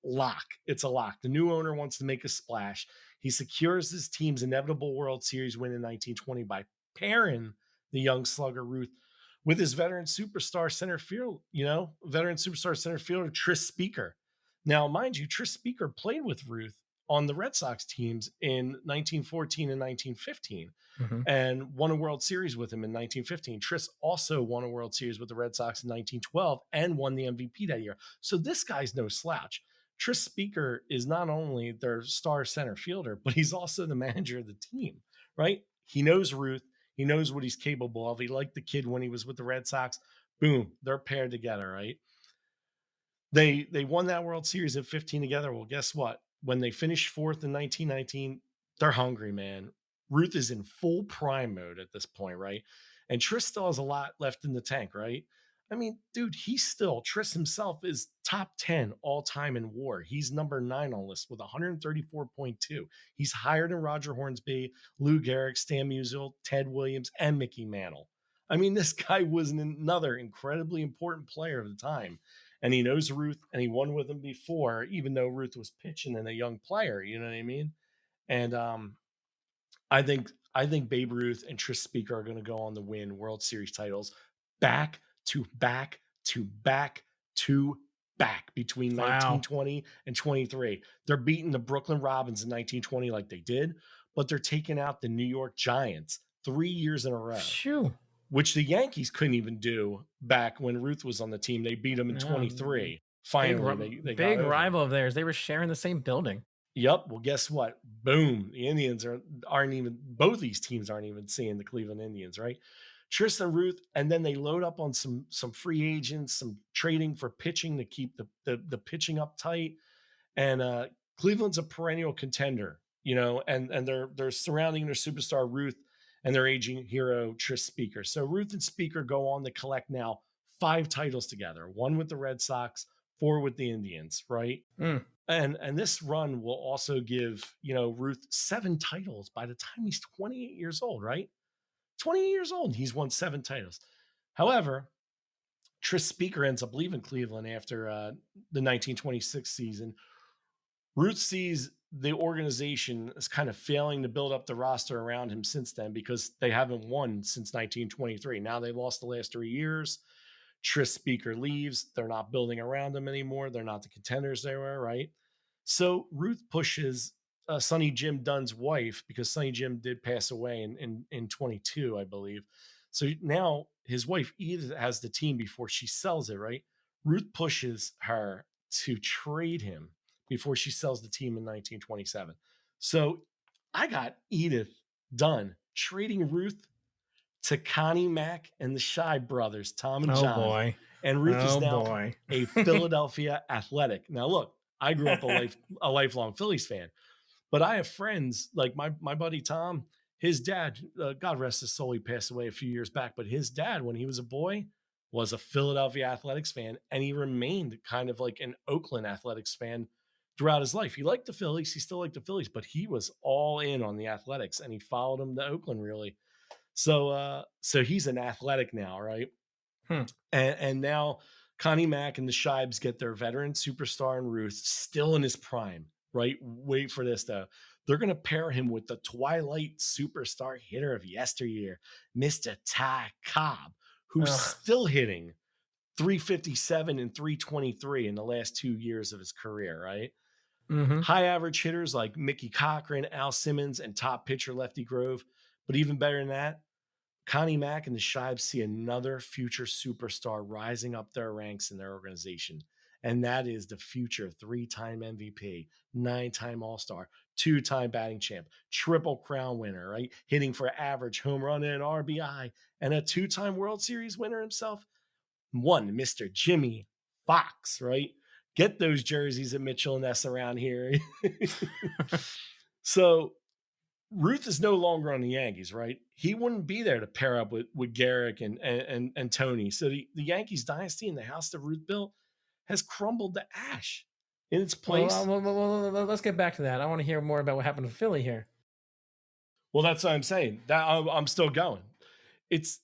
lock. It's a lock. The new owner wants to make a splash. He secures his team's inevitable World Series win in 1920 by pairing the young slugger Ruth with his veteran superstar center fielder Tris Speaker. Now, mind you, Tris Speaker played with Ruth on the Red Sox teams in 1914 and 1915 Mhm. and won a World Series with him in 1915. Tris also won a World Series with the Red Sox in 1912 and won the MVP that year. So this guy's no slouch. Tris Speaker is not only their star center fielder, but he's also the manager of the team, right? He knows Ruth. He knows what he's capable of. He liked the kid when he was with the Red Sox. Boom, they're paired together, right? They won that World Series at 15 together. Well, guess what? When they finished fourth in 1919, they're hungry, man. Ruth is in full prime mode at this point, right? And Tris still has a lot left in the tank, right? I mean, dude, Tris himself is top 10 all time in WAR. He's number 9 on list with 134.2. He's higher than Roger Hornsby, Lou Gehrig, Stan Musial, Ted Williams, and Mickey Mantle. I mean, this guy was another incredibly important player of the time. And he knows Ruth, and he won with him before, even though Ruth was pitching and a young player. You know what I mean? And I think Babe Ruth and Tris Speaker are going to go on to win World Series titles back to back to back to back between Wow. 1920 and 23. They're beating the Brooklyn Robins in 1920 like they did, but they're taking out the New York Giants 3 years in a row, Shoo. which the Yankees couldn't even do back when Ruth was on the team. They beat them in Yeah, 23. big, Finally, they got big over 'em. rival of theirs. They were sharing the same building. Yep. Well, guess what? Boom. The Indians aren't even, both these teams aren't even seeing the Cleveland Indians, right? Tristan Ruth, and then they load up on some free agents, some trading for pitching to keep the pitching up tight. And Cleveland's a perennial contender, and they're surrounding their superstar Ruth and their aging hero Tris Speaker. So Ruth and Speaker go on to collect now 5 titles together, 1 with the Red Sox, 4 with the Indians, right? Mm. And this run will also give, Ruth 7 titles by the time he's 28 years old, right? 28 years old, and he's won 7 titles. However, Tris Speaker ends up leaving Cleveland after the 1926 season. Ruth sees the organization as kind of failing to build up the roster around him since then because they haven't won since 1923. Now they lost the last 3 years. Tris Speaker leaves. They're not building around him anymore. They're not the contenders they were, right? So Ruth pushes Sonny Jim Dunn's wife, because Sonny Jim did pass away in 22, I believe. So now his wife Edith has the team before she sells it, right? Ruth pushes her to trade him before she sells the team in 1927. So I got Edith Dunn trading Ruth to Connie Mack and the Shibe brothers, Tom and Oh John. boy. And Ruth is Oh now boy. a Philadelphia Athletic. Now, look, I grew up a lifelong Phillies fan, but I have friends like my buddy Tom. His dad, God rest his soul, he passed away a few years back. But his dad, when he was a boy, was a Philadelphia Athletics fan, and he remained kind of like an Oakland Athletics fan throughout his life. He liked the Phillies, he still liked the Phillies, but he was all in on the Athletics, and he followed him to Oakland really. So he's an Athletic now, right? Hmm. And now Connie Mack and the Shibes get their veteran superstar in Ruth, still in his prime, right? Wait for this though. They're going to pair him with the Twilight superstar hitter of yesteryear, Mr. Ty Cobb, who's Ugh. still hitting 357 and 323 in the last 2 years of his career, right? Mm-hmm. High average hitters like Mickey Cochran, Al Simmons, and top pitcher Lefty Grove. But even better than that, Connie Mack and the Shibes see another future superstar rising up their ranks in their organization. And that is the future 3-time MVP, 9-time All-Star, 2-time batting champ, triple crown winner, right? Hitting for average, home run, and RBI, and a 2-time World Series winner himself. One, Mr. Jimmy Fox, right? Get those jerseys at Mitchell and Ness around here. So Ruth is no longer on the Yankees, right? He wouldn't be there to pair up with Garrick and Tony. So the Yankees dynasty and the house that Ruth built has crumbled to ash. In its place, Well, let's get back to that. I want to hear more about what happened to Philly here. well, that's what I'm saying. That I'm still going. It's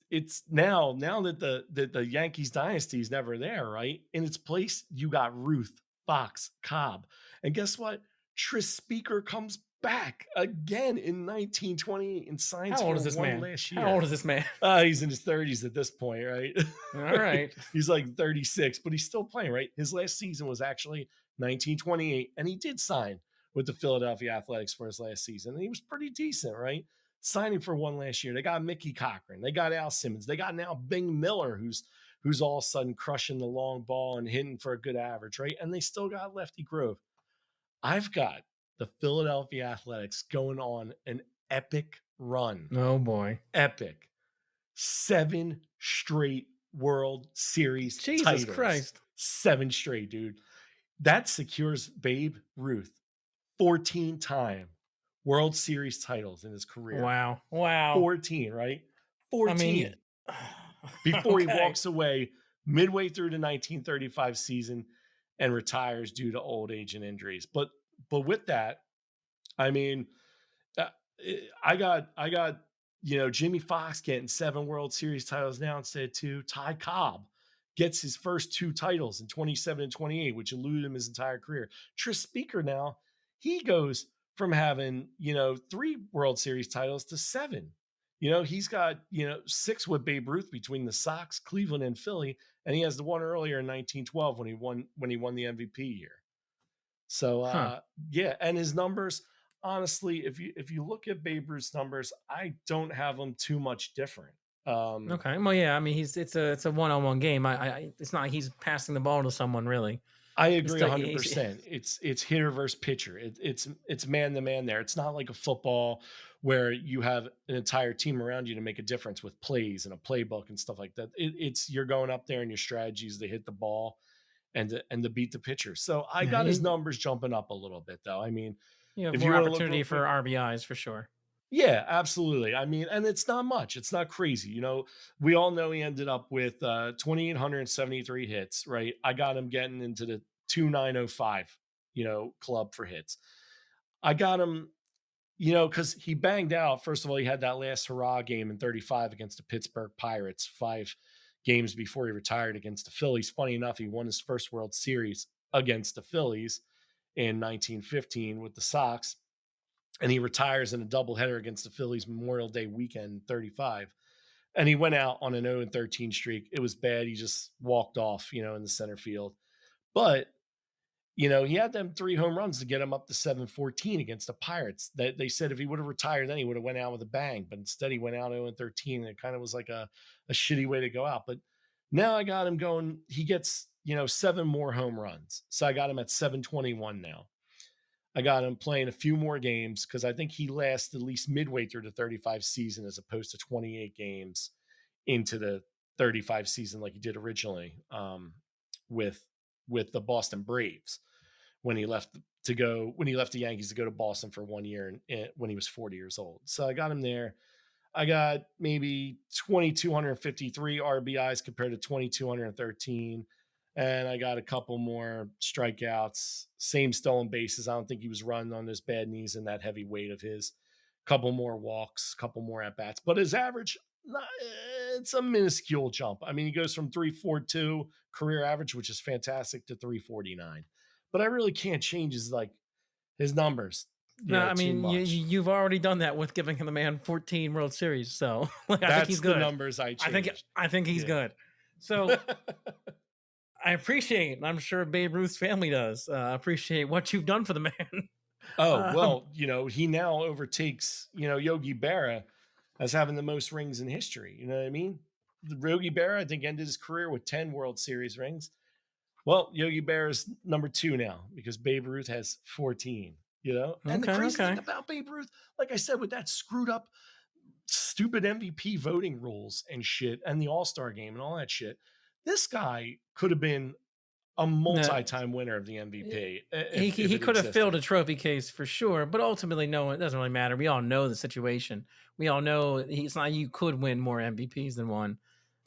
now that the Yankees dynasty is never there, right? In its place, you got Ruth, Fox, Cobb, and guess what? Tris Speaker comes back again in 1928 and signs How old for is this one man? last year. How old is this man? He's in his 30s at this point, right? All right. He's like 36, but he's still playing, right? His last season was actually 1928, and he did sign with the Philadelphia Athletics for his last season, and he was pretty decent, right? Signing for one last year. They got Mickey Cochran. They got Al Simmons. They got now Bing Miller, who's all of a sudden crushing the long ball and hitting for a good average, right? And they still got Lefty Grove. I've got the Philadelphia Athletics going on an epic run. Oh boy. Epic. 7 straight World Series Jesus titles. Christ. 7 straight, dude. That secures Babe Ruth 14-time World Series titles in his career. Wow. 14, right? 14. I mean, before he okay. walks away midway through the 1935 season and retires due to old age and injuries. But with that, I mean, I got Jimmy Fox getting 7 World Series titles now instead of 2. Ty Cobb gets his first 2 titles in 27 and 28, which eluded him his entire career. Tris Speaker now, he goes from having, 3 World Series titles to 7. He's got, 6 with Babe Ruth between the Sox, Cleveland, and Philly, and he has the one earlier in 1912 when he won the MVP year. So Huh. yeah, and his numbers, honestly, if you look at Babe Ruth's numbers, I don't have them too much different. Um, Okay. Well, yeah. I mean, it's a one-on-one game. It's not like he's passing the ball to someone really. I He's agree still he's 100%. It's hitter versus pitcher. It's man to man there. It's not like a football where you have an entire team around you to make a difference with plays and a playbook and stuff like that. It's you're going up there and your strategy is to hit the ball and to beat the pitcher. So I yeah. got his numbers jumping up a little bit though. I mean, You have if you more want to look real opportunity for quick, RBIs for sure. yeah, absolutely. I mean, and it's not much. It's not crazy. We all know he ended up with 2,873 hits, right? I got him getting into the 2,905, club for hits. I got him, because he banged out. First of all, he had that last hurrah game in 35 against the Pittsburgh Pirates, 5 games before he retired against the Phillies. Funny enough, he won his first World Series against the Phillies in 1915 with the Sox, and he retires in a doubleheader against the Phillies Memorial Day weekend 35. And he went out on an 0-13 streak. It was bad. He just walked off, in the center field. But, he had them 3 home runs to get him up to 7-14 against the Pirates. That they said if he would have retired, then he would have went out with a bang. But instead, he went out 0-13, and it kind of was like a shitty way to go out. But now I got him going. He gets, 7 more home runs. So I got him at 721 now. I got him playing a few more games because I think he lasts at least midway through the 35 season as opposed to 28 games into the 35 season like he did originally, with the Boston Braves when he left the Yankees to go to Boston for 1 year and when he was 40 years old. So I got him there. I got maybe 2,253 RBIs compared to 2,213. And I got a couple more strikeouts, same stolen bases. I don't think he was running on those bad knees and that heavy weight of his. Couple more walks, couple more at bats. But his average, it's a minuscule jump. I mean, he goes from 342 career average, which is fantastic, to 349. But I really can't change his numbers, No, I too mean much. you've already done that with giving the man 14 World Series. So like, I think he's That's the good. numbers I I think changed. I think he's Yeah. good. So I appreciate, and I'm sure Babe Ruth's family does appreciate what you've done for the man. Oh, um, well, he now overtakes, Yogi Berra as having the most rings in history. You know what I mean? Yogi Berra, I think, ended his career with 10 World Series rings. Well, Yogi Berra is number 2 now because Babe Ruth has 14, And the okay, crazy thing okay. about Babe Ruth, like I said, with that screwed up, stupid MVP voting rules and shit and the All-Star game and all that shit, this guy could have been a No, multi-time winner of the MVP if he it could have filled existed. a trophy case for sure, but ultimately, no, it doesn't really matter. We all know the situation. We all know it's not you could win more MVPs than one.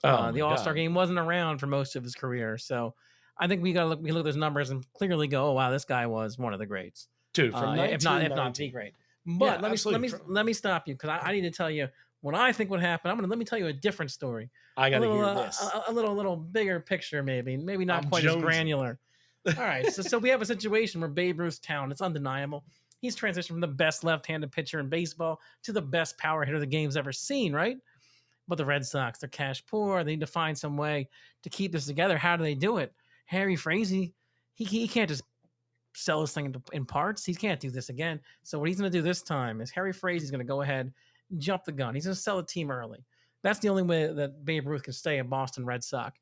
Oh The my All Star God. game wasn't around for most of his career, so I think we look at those numbers and clearly go, oh wow, this guy was one of the greats, Dude, from if not the 1919. great. Yeah, But absolutely. let me stop you because I need to tell you what I think would happen. Let me tell you a different story, I a got to little hear this. little bigger picture, maybe not I'm quite as jonesing. granular. All right, so we have a situation where Babe Ruth's town, it's undeniable. He's transitioned from the best left-handed pitcher in baseball to the best power hitter the game's ever seen, right? But the Red Sox, they're cash poor. They need to find some way to keep this together. How do they do it? Harry Frazee, he can't just sell this thing in parts. He can't do this again. So what he's going to do this time is Harry Frazee's going to go ahead, jump the gun. He's going to sell the team early. That's the only way that Babe Ruth can stay a Boston Red Sox.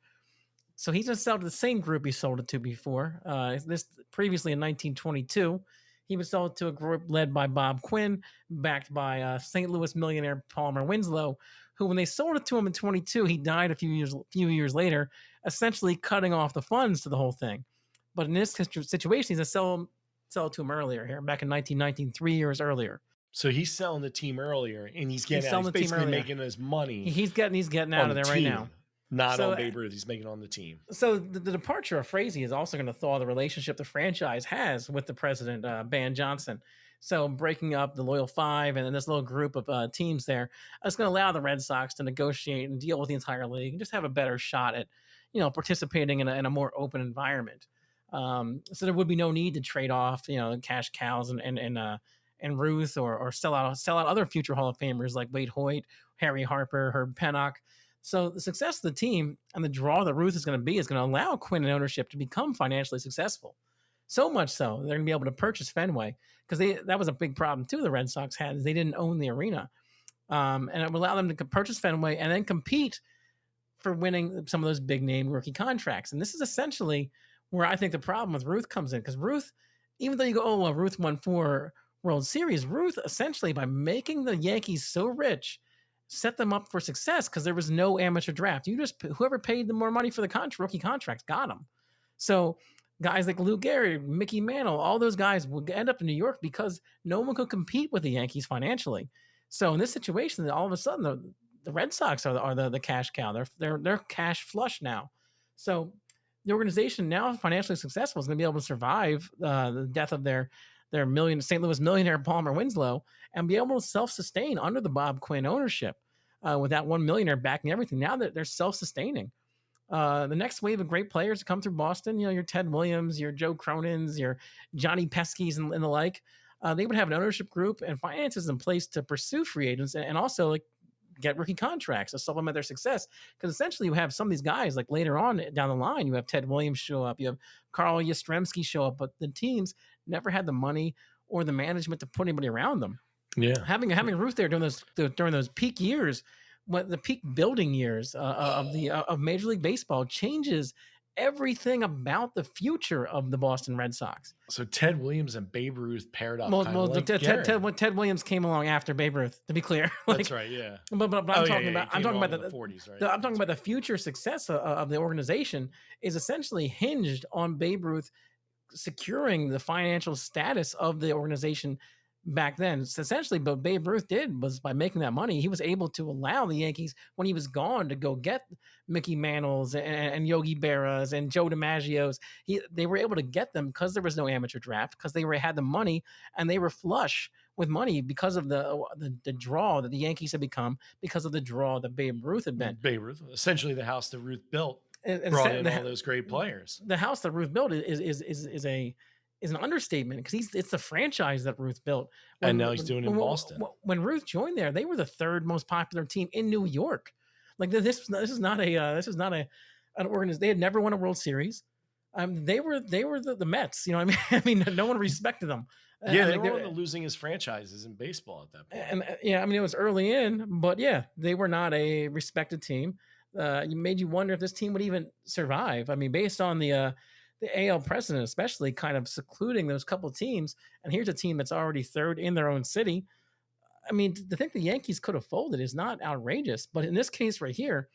So he's going to sell to the same group he sold it to before. This previously in 1922, he would sell it to a group led by Bob Quinn, backed by St. Louis millionaire Palmer Winslow, who, when they sold it to him in 22, he died a few years later, essentially cutting off the funds to the whole thing. But in this situation, he's going to sell it to him earlier here, back in 1919, 3 years earlier. So he's selling the team earlier and he's He's getting out. selling He's the team basically earlier. making his money He's getting out on of the there right now. team, not So on Babe Ruth. He's making it on the team. So the departure of Frazee is also going to thaw the relationship the franchise has with the president, Ban Johnson. So breaking up the Loyal Five and then this little group of teams there, it's going to allow the Red Sox to negotiate and deal with the entire league and just have a better shot at, participating in a more open environment. So there would be no need to trade off, cash cows and and Ruth, or sell out other future Hall of Famers like Wade Hoyt, Harry Harper, Herb Pennock. So the success of the team and the draw that Ruth is going to allow Quinn and ownership to become financially successful. So much so they're going to be able to purchase Fenway, because that was a big problem too. The Red Sox had, is they didn't own the arena, and it would allow them to purchase Fenway and then compete for winning some of those big name rookie contracts. And this is essentially where I think the problem with Ruth comes in, because Ruth, even though you go, oh well, Ruth won 4 World Series, Ruth essentially, by making the Yankees so rich, set them up for success, because there was no amateur draft. You just, whoever paid the more money for the rookie contracts got them. So guys like Lou Gehrig, Mickey Mantle, all those guys would end up in New York because no one could compete with the Yankees financially. So in this situation, all of a sudden the Red Sox are the cash cow. They're cash flush now. So the organization, now financially successful, is going to be able to survive the death of their St. Louis millionaire Palmer Winslow, and be able to self-sustain under the Bob Quinn ownership, with that one millionaire backing everything. Now that they're self-sustaining, the next wave of great players to come through Boston, your Ted Williams, your Joe Cronins, your Johnny Peskys, and the like, they would have an ownership group and finances in place to pursue free agents, and also like get rookie contracts to supplement their success. Because essentially you have some of these guys, like later on down the line, you have Ted Williams show up, you have Carl Yastrzemski show up, but the teams never had the money or the management to put anybody around them. Yeah, having Ruth there during those peak years, the peak building years of Major League Baseball, changes everything about the future of the Boston Red Sox. So Ted Williams and Babe Ruth paired up. Ted Williams came along after Babe Ruth, to be clear. That's right. Yeah. But I'm talking about the 40s, right? I'm talking about the future success of the organization is essentially hinged on Babe Ruth securing the financial status of the organization back then. So essentially, what Babe Ruth did was, by making that money, he was able to allow the Yankees, when he was gone, to go get Mickey Mantles and Yogi Berras and Joe DiMaggio's. They were able to get them because there was no amateur draft, because they had the money and they were flush with money because of the draw that the Yankees had become, because of the draw that Babe Ruth had been. Babe Ruth, essentially the house that Ruth built, brought in all those great players. The house that Ruth built is an understatement, because it's the franchise that Ruth built. And now he's doing it in Boston. When Ruth joined there, they were the 3rd most popular team in New York. Like this is not an organization. They had never won a World Series. They were the Mets. You know what I mean? I mean, no one respected them. Yeah, they were one of the losingest franchises in baseball at that point. And I mean, it was early in, but yeah, they were not a respected team. You made you wonder if this team would even survive. I mean, based on the AL precedent, especially, kind of secluding those couple teams. And here's a team that's already 3rd in their own city. I mean, to think the Yankees could have folded is not outrageous. But in this case right here,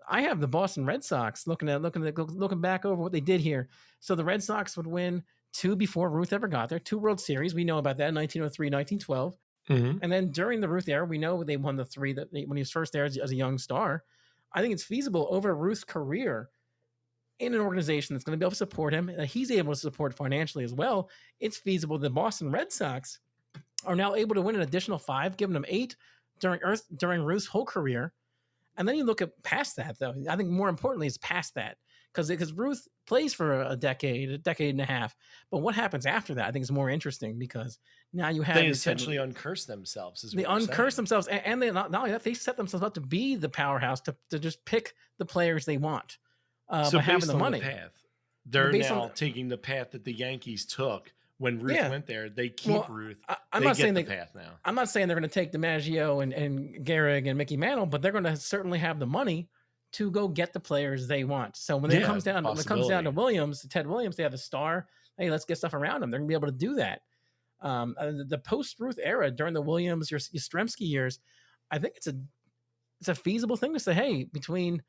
I have the Boston Red Sox looking back over what they did here. So the Red Sox would win 2 before Ruth ever got there, 2 World Series. We know about that, 1903, 1912. Mm-hmm. And then during the Ruth era, we know they won the 3 when he was first there as a young star. I think it's feasible over Ruth's career, in an organization that's going to be able to support him, and he's able to support financially as well. It's feasible the Boston Red Sox are now able to win an additional 5, giving them 8 during Ruth's whole career. And then you look at past that, though. I think more importantly is past that, because Ruth plays for a decade and a half. But what happens after that, I think, is more interesting, because now you have, they essentially uncurse themselves. They uncurse themselves, and they not only that, they set themselves up to be the powerhouse, to just pick the players they want. So by having the money. Path, they're now taking the path that the Yankees took when Ruth went there. They keep Ruth. I'm not saying the path now. I'm not saying they're going to take DiMaggio and Gehrig and Mickey Mantle, but they're going to certainly have the money to go get the players they want. So when it comes down to Williams, Ted Williams, they have a star. Hey, let's get stuff around them. They're going to be able to do that. The post Ruth era, during the Williams, Yastrzemski years, I think it's a feasible thing to say, hey, between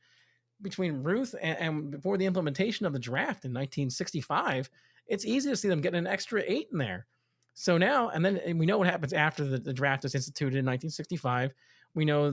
Ruth and before the implementation of the draft in 1965, it's easy to see them getting an extra 8 in there. So now, and we know what happens after the draft is instituted in 1965. We know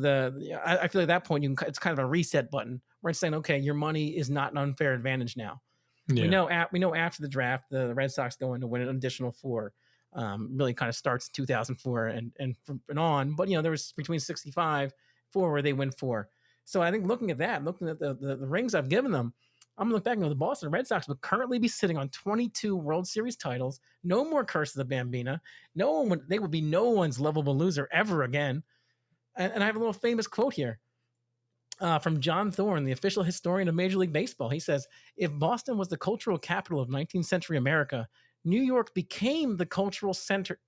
I feel like at that point, it's kind of a reset button where it's saying, okay, your money is not an unfair advantage now. Yeah. We know after the draft, the Red Sox go in to win an additional 4. Really kind of starts in 2004 and on. But there was between 65 forward, they win 4. So I think looking at the rings I've given them, I'm gonna look back and go, the Boston Red Sox would currently be sitting on 22 World Series titles. No more curse of the Bambina. No one would. They would be no one's lovable loser ever again. And I have a little famous quote here from John Thorne, the official historian of Major League Baseball. He says, "If Boston was the cultural capital of 19th century America, New York became the cultural center,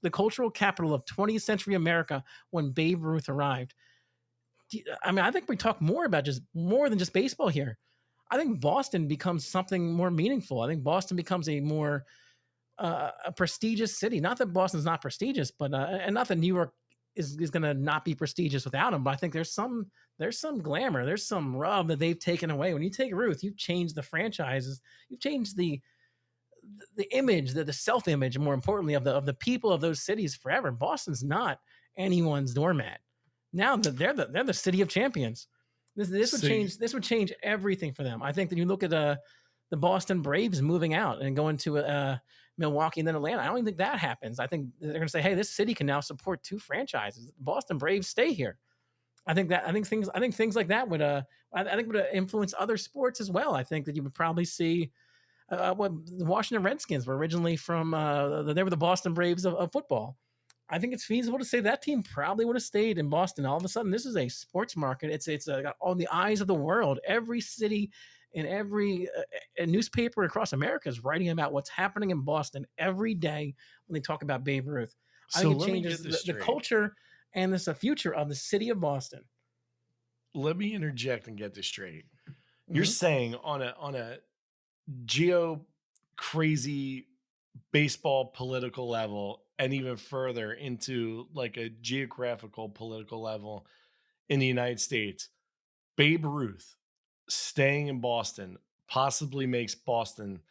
the cultural capital of 20th century America when Babe Ruth arrived." I mean, I think we talk more about just more than just baseball here. I think Boston becomes something more meaningful. I think Boston becomes a more a prestigious city. Not that Boston's not prestigious, but and not that New York is going to not be prestigious without them. But I think there's some glamour, there's some rub that they've taken away. When you take Ruth, you've changed the franchises, you've changed the image, the self image, more importantly, of the people of those cities forever. Boston's not anyone's doormat. Now that they're the city of champions. This would change. This would change everything for them. I think that you look at the Boston Braves moving out and going to Milwaukee and then Atlanta. I don't even think that happens. I think they're going to say, "Hey, this city can now support two franchises. Boston Braves stay here." I think things like that would would influence other sports as well. I think that you would probably see what the Washington Redskins were originally from. They were the Boston Braves of football. I think it's feasible to say that team probably would have stayed in Boston. All of a sudden, this is a sports market. It's got all the eyes of the world. Every city and every newspaper across America is writing about what's happening in Boston every day when they talk about Babe Ruth. I think it changes the culture and the future of the city of Boston. Let me interject and get this straight. You're saying on a geo crazy baseball political level, and even further into like a geographical political level in the United States, Babe Ruth staying in Boston possibly makes Boston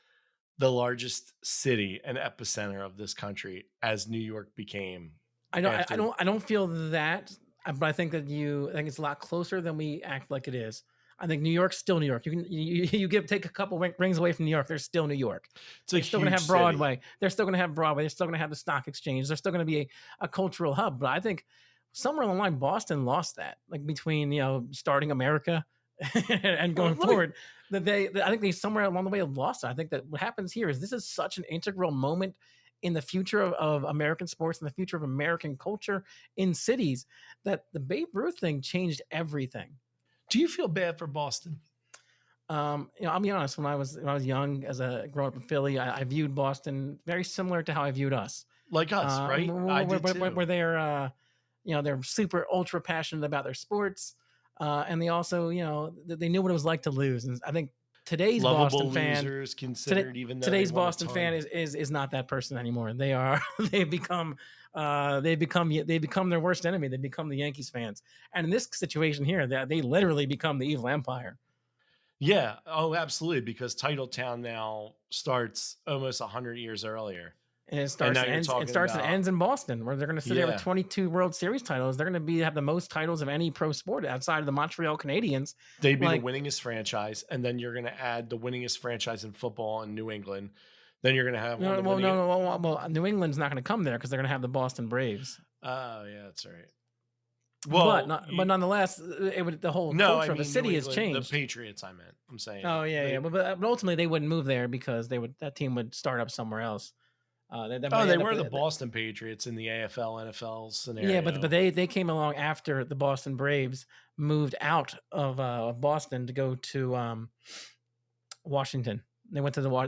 the largest city and epicenter of this country, as New York became. I don't feel that, but I think it's a lot closer than we act like it is. I think New York's still New York. You take a couple rings away from New York, there's still New York. They're still going to have Broadway. City. They're still going to have Broadway. They're still going to have the stock exchange. They're still going to be a cultural hub. But I think somewhere along the line, Boston lost that, like between starting America and going forward. I think they somewhere along the way have lost it. I think that what happens here is this is such an integral moment in the future of American sports and the future of American culture in cities that the Babe Ruth thing changed everything. Do you feel bad for Boston? I'll be honest. When I was young, growing up in Philly, I viewed Boston very similar to how I viewed us. Like us, right? Where they're, they're super ultra passionate about their sports, and they also, they knew what it was like to lose. And I think today's Boston fan, today's Boston fan is not that person anymore. They've become their worst enemy. They become the Yankees fans. And in this situation here, they literally become the evil empire. Yeah. Oh, absolutely. Because Titletown now starts almost 100 years earlier. And it starts and ends in Boston, where they're going to sit there with 22 World Series titles. They're going to have the most titles of any pro sport outside of the Montreal Canadiens. They'd be the winningest franchise, and then you're going to add the winningest franchise in football in New England. Then you're going to have New England's not going to come there because they're going to have the Boston Braves. Oh yeah, that's right. Well, but nonetheless, the whole culture of the city has changed. The Patriots, I'm saying. Oh yeah, but ultimately they wouldn't move there because that team would start up somewhere else. They were the Boston Patriots in the AFL NFL scenario. Yeah, but they came along after the Boston Braves moved out of Boston to go to Washington. They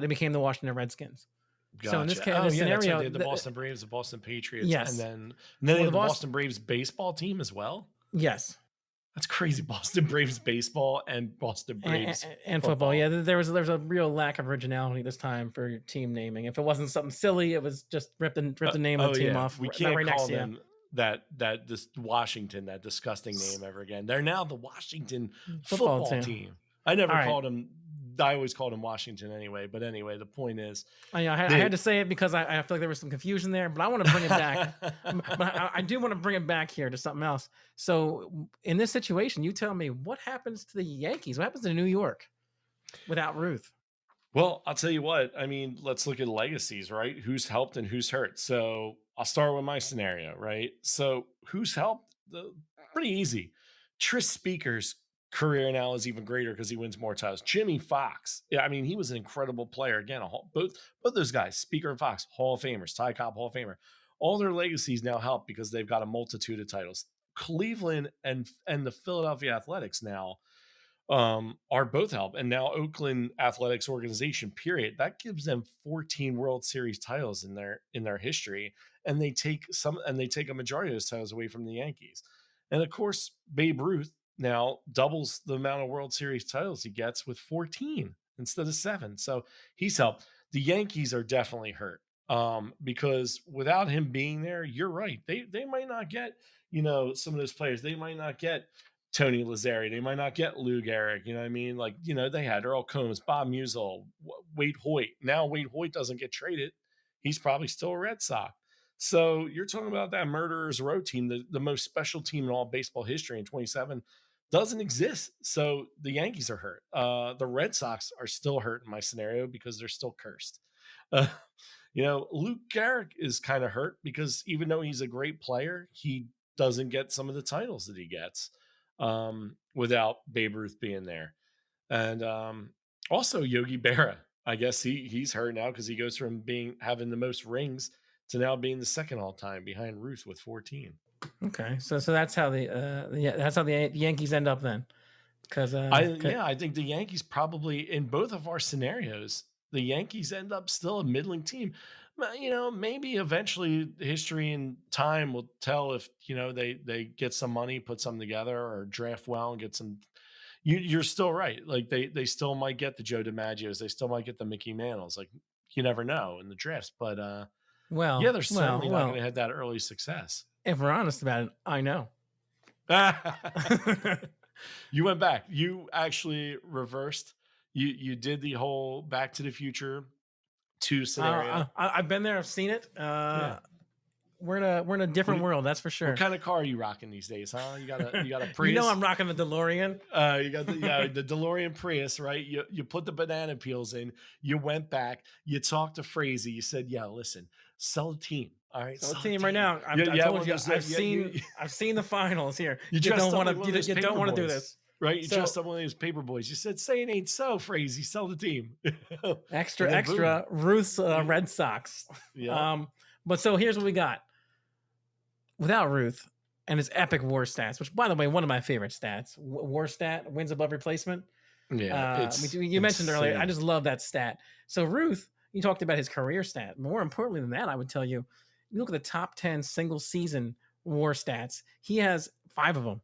became the Washington Redskins. Gotcha. So in this scenario, right. The Boston Braves, the Boston Patriots, yes, and then they had the Boston Braves baseball team as well. Yes. That's crazy. Boston Braves baseball and Boston Braves and football. Yeah, there was a real lack of originality this time for your team naming. If it wasn't something silly, it was just rip the name of the team off. We can't call them this Washington, that disgusting name ever again. They're now the Washington football team. I never called them. I always called him Washington anyway. But anyway, the point is, I had to say it because I feel like there was some confusion there, but I want to bring it back. But I do want to bring it back here to something else. So in this situation, you tell me what happens to the Yankees? What happens to New York without Ruth? Well, I'll tell you what. I mean, let's look at legacies, right? Who's helped and who's hurt. So I'll start with my scenario, right? So who's helped? Pretty easy. Tris Speaker's career now is even greater because he wins more titles. Jimmy Fox, yeah, I mean, he was an incredible player. Again, both those guys, Speaker and Fox, Hall of Famers, Ty Cobb, Hall of Famer. All their legacies now help because they've got a multitude of titles. Cleveland and the Philadelphia Athletics now are both help, and now Oakland Athletics organization, period, that gives them 14 World Series titles in their history, and they take a majority of those titles away from the Yankees. And of course, Babe Ruth now doubles the amount of World Series titles he gets with 14 instead of 7. So he's helped. The Yankees are definitely hurt because without him being there, you're right. They might not get, some of those players. They might not get Tony Lazzari. They might not get Lou Gehrig. You know what I mean? Like, they had Earl Combs, Bob Musial, Wade Hoyt. Now Wade Hoyt doesn't get traded. He's probably still a Red Sox. So you're talking about that murderer's row team, the most special team in all baseball history in 27 doesn't exist. So the Yankees are hurt. The Red Sox are still hurt in my scenario because they're still cursed. Luke Gehrig is kind of hurt because even though he's a great player, he doesn't get some of the titles that he gets without Babe Ruth being there. And also Yogi Berra, I guess he's hurt now because he goes from having the most rings to now being the second all time behind Ruth with 14. Okay, so that's how the Yankees end up then. Because I think the Yankees probably, in both of our scenarios, the Yankees end up still a middling team. Maybe eventually history and time will tell if they get some money, put something together, or draft well and get some. You're still right. Like they still might get the Joe DiMaggios, they still might get the Mickey Mantles. Like you never know in the drafts, but they're certainly not going to have that early success. If we're honest about it, I know. You went back. You actually reversed. You did the whole Back to the Future 2 scenario. I've been there. I've seen it. We're in a different world, that's for sure. What kind of car are you rocking these days, huh? You got a Prius. I'm rocking the DeLorean. You got the DeLorean Prius, right? You put the banana peels in. You went back. You talked to Frazee. You said, "Yeah, listen, sell the team. All right, sell the team right now." I told you, I've seen the finals here. You don't want to do this. Right, you dressed up one of those paper boys. You said, "Say it ain't so, Frazee. Sell the team." extra. Ruth's Red Sox. Yeah. But so here's what we got. Without Ruth and his epic WAR stats, which, by the way, one of my favorite stats, WAR stat, wins above replacement. Yeah, you mentioned earlier. I just love that stat. So Ruth, you talked about his career stat. More importantly than that, I would tell you, you look at the top 10 single season WAR stats. He has 5 of them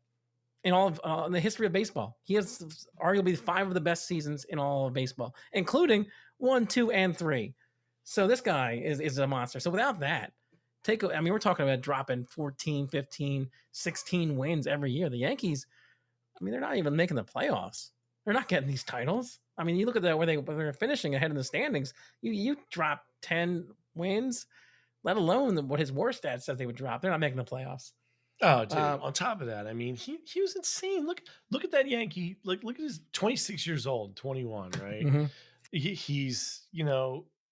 in all of in the history of baseball. He has arguably 5 of the best seasons in all of baseball, including 1, 2, and 3. So this guy is a monster. So without that, we're talking about dropping 14, 15, 16 wins every year. The Yankees, they're not even making the playoffs. They're not getting these titles. You look at where they're finishing ahead in the standings. You drop 10 wins, let alone what his WAR stat says they would drop. They're not making the playoffs. Oh, dude! On top of that, he was insane. Look at that Yankee. Look at his 26 years old, 21, right? Mm-hmm. He's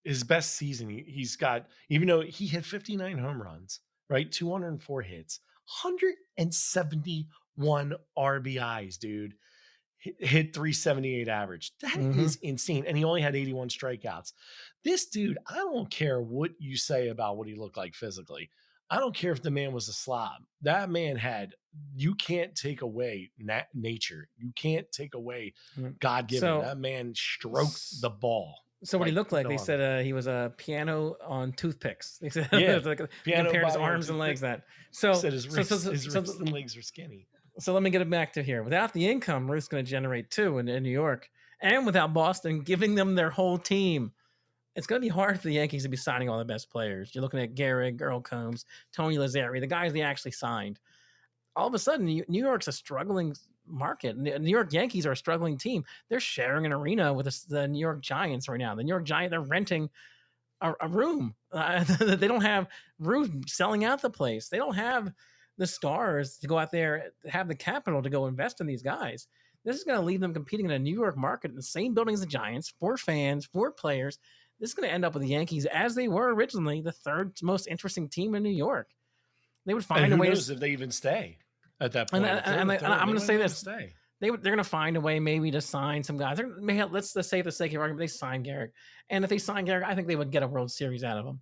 his best season. He's got, even though he had 59 home runs, right? 204 hits, 171 RBIs, dude. Hit 378 average. That is insane. And he only had 81 strikeouts. This dude, I don't care what you say about what he looked like physically. I don't care if the man was a slob. That man you can't take away nature. You can't take away God-given. That man stroked the ball. So what he looked like, they said he was a piano on toothpicks. They said piano compared his arms and legs. Said his wrists and legs are skinny. So let me get it back to here. Without the income Ruth's going to generate too in New York, and without Boston giving them their whole team, it's going to be hard for the Yankees to be signing all the best players. You're looking at Gehrig, Earl Combs, Tony Lazzari, the guys they actually signed. All of a sudden, New York's a struggling market. New York Yankees are a struggling team. They're sharing an arena with the New York Giants right now. The New York Giants, they're renting a room. They don't have Ruth selling out the place. They don't have the stars to go out there, have the capital to go invest in these guys. This is going to leave them competing in a New York market in the same building as the Giants, for fans, for players. This is going to end up with the Yankees, as they were originally, the third most interesting team in New York. They would find a way if they even stay at that point. And I'm going to say this. they're going to find a way maybe to sign some guys. Let's just say, for the sake of argument, they sign Garrick, and if they sign Garrick, I think they would get a World Series out of him.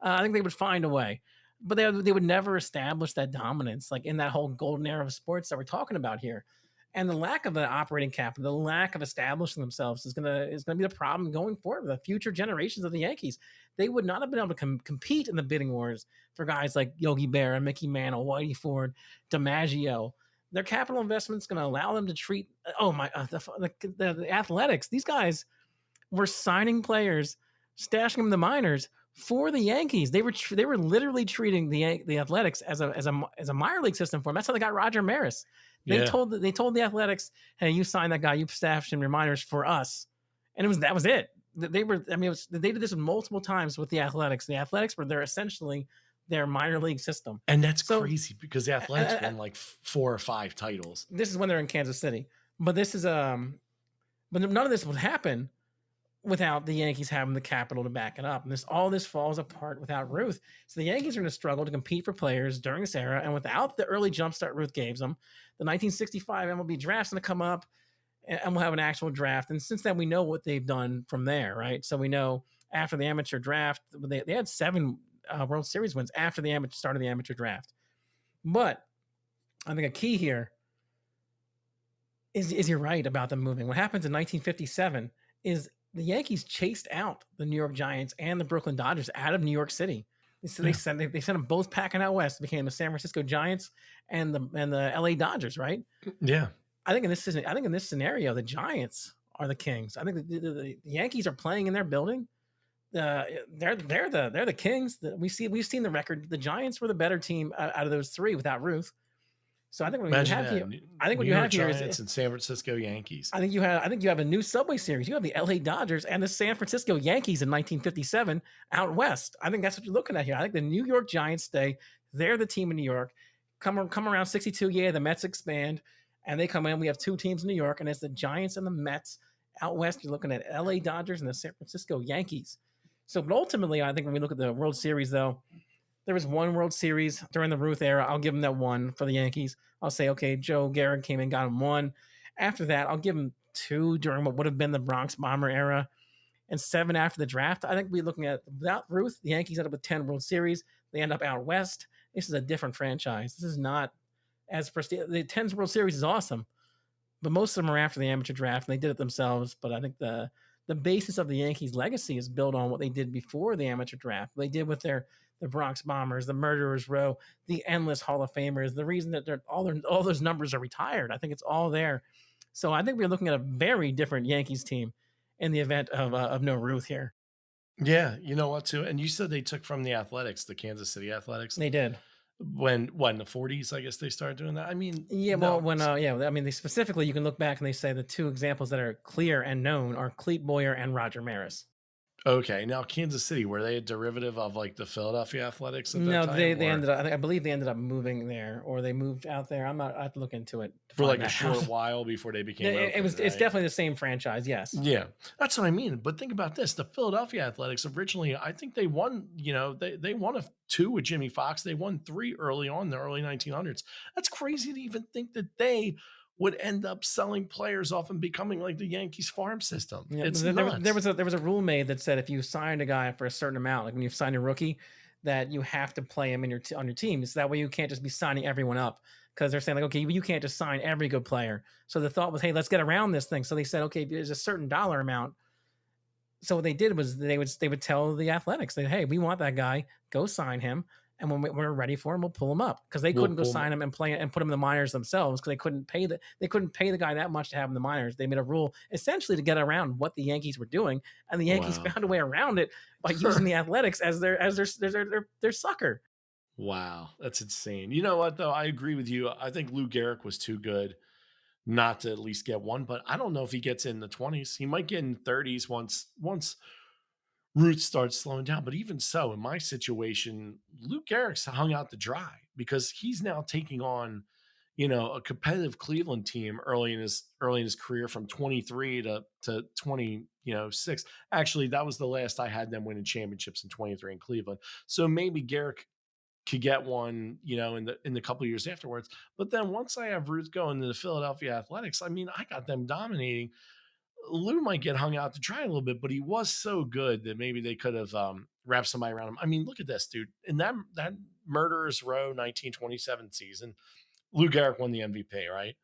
I think they would find a way, but they would never establish that dominance like in that whole golden era of sports that we're talking about here. And the lack of the operating capital, the lack of establishing themselves is gonna be the problem going forward with the future generations of the Yankees. They would not have been able to compete in the bidding wars for guys like Yogi Berra, Mickey Mantle, Whitey Ford, DiMaggio. Their capital investment is going to allow them to treat the Athletics. These guys were signing players, stashing them in the minors for the Yankees. They were literally treating the Athletics as a minor league system for them. That's how they got Roger Maris. They Yeah. told the Athletics, "Hey, you signed that guy, you stashed him in your minors for us," and that was it. They were. I mean, they did this multiple times with the Athletics. The Athletics were essentially their minor league system. And that's So crazy because the Athletics won like 4 or 5 titles. this is when they're in Kansas City, but but none of this would happen without the Yankees having the capital to back it up. And all this falls apart without Ruth. So the Yankees are going to struggle to compete for players during this era. And without the early jumpstart Ruth gave them, the 1965 MLB draft's going to come up and we'll have an actual draft. And since then, we know what they've done from there, right? So we know after the amateur draft, they had 7 World Series wins after the start of the amateur draft. But I think a key here is you're right about them moving. What happens in 1957 is the Yankees chased out the New York Giants and the Brooklyn Dodgers out of New York City. So they sent them both packing out west. It became the San Francisco Giants and the LA Dodgers, right? Yeah. I think in this scenario, the Giants are the kings. I think the Yankees are playing in their building. They're the kings. We've seen the record. The Giants were the better team out of those 3 without Ruth. So I think what you have here, Giants and San Francisco Yankees. I think you have a new Subway Series. You have the LA Dodgers and the San Francisco Yankees in 1957 out west. I think that's what you're looking at here. I think the New York Giants stay. They're the team in New York. Come around 62, the Mets expand and they come in. We have 2 teams in New York, and it's the Giants and the Mets. Out west, you're looking at LA Dodgers and the San Francisco Yankees. So, but ultimately, I think when we look at the World Series, though, there was 1 World Series during the Ruth era. I'll give him that 1 for the Yankees. I'll say, okay, Joe Garrett came in, got him 1. After that, I'll give him 2 during what would have been the Bronx Bomber era, and 7 after the draft. I think we're looking at, without Ruth, the Yankees end up with 10 World Series. They end up out west. This is a different franchise. This is not as prestigious. The 10 World Series is awesome, but most of them are after the amateur draft, and they did it themselves. But I think the basis of the Yankees' legacy is built on what they did before the amateur draft. They did with the Bronx Bombers, the Murderers Row, the endless Hall of Famers. The reason that all those numbers are retired, I think it's all there. So I think we're looking at a very different Yankees team in the event of no Ruth here. Yeah, you know what, too? And you said they took from the Athletics, the Kansas City Athletics. They did. When in the 40s, I guess they started doing that. I mean, yeah, well, I mean, they specifically, you can look back and they say the 2 examples that are clear and known are Clete Boyer and Roger Maris. Okay, now Kansas City, were they a derivative of like the Philadelphia Athletics at that No, time? they ended up. I believe they ended up moving there, or they moved out there. I have to look into it for like a short while before they became. It's definitely the same franchise. Yes. Yeah, that's what I mean. But think about this: the Philadelphia Athletics originally, I think they won. You know, they won 2 with Jimmy Fox. They won 3 early on in the early 1900s. That's crazy to even think that they would end up selling players off and becoming like the Yankees farm system. Yeah, it's there nuts. was a rule made that said if you signed a guy for a certain amount, like when you sign a rookie, that you have to play him on your team. So that way you can't just be signing everyone up, because they're saying like, okay, you can't just sign every good player. So the thought was, hey, let's get around this thing. So they said, okay, there's a certain dollar amount. So what they did was they would tell the Athletics that, hey, we want that guy, go sign him. And when we're ready for him, we'll pull him up, because they couldn't go sign him and play and put him in the minors themselves, because they couldn't pay the guy that much to have him in the minors. They made a rule essentially to get around what the Yankees were doing, and the Yankees found a way around it by using the Athletics as their sucker. Wow, that's insane. You know what though? I agree with you. I think Lou Gehrig was too good not to at least get 1, but I don't know if he gets in the 20s. He might get in 30s once Ruth starts slowing down. But even so, in my situation, Luke Gehrig's hung out to dry, because he's now taking on, a competitive Cleveland team early in his career from 23 to 26. Actually, that was the last I had them winning championships in 23 in Cleveland. So maybe Gehrig could get one, in the couple years afterwards. But then once I have Ruth going to the Philadelphia Athletics, I mean, I got them dominating. Lou might get hung out to dry a little bit, but he was so good that maybe they could have wrapped somebody around him. I mean, look at this, dude. In that Murderers Row 1927 season, Lou Gehrig won the MVP, right?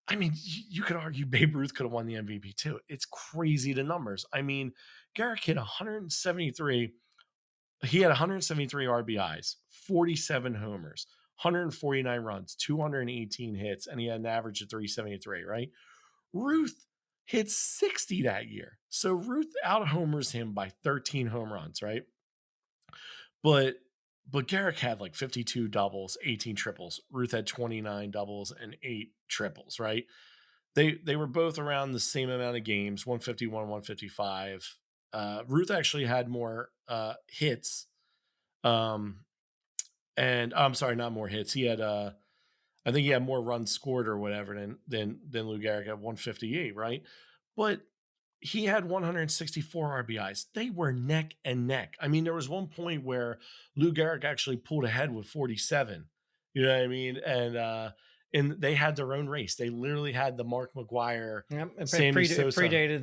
I mean, you could argue Babe Ruth could have won the MVP too. It's crazy the numbers. I mean, Gehrig hit 173. He had 173 RBIs, 47 homers, 149 runs, 218 hits, and he had an average of 373, right? Ruth hit 60 that year. So Ruth out homers him by 13 home runs, right? But Garrick had like 52 doubles, 18 triples. Ruth had 29 doubles and 8 triples, right? They were both around the same amount of games, 151, 155. Ruth actually had more hits. And I'm sorry, not more hits. He had I think he had more runs scored or whatever than Lou Gehrig at 158, right? But he had 164 RBIs. They were neck and neck. I mean, there was one point where Lou Gehrig actually pulled ahead with 47. You know what I mean? And they had their own race. They literally had the Mark McGuire, Yep, Sammy Sosa, predated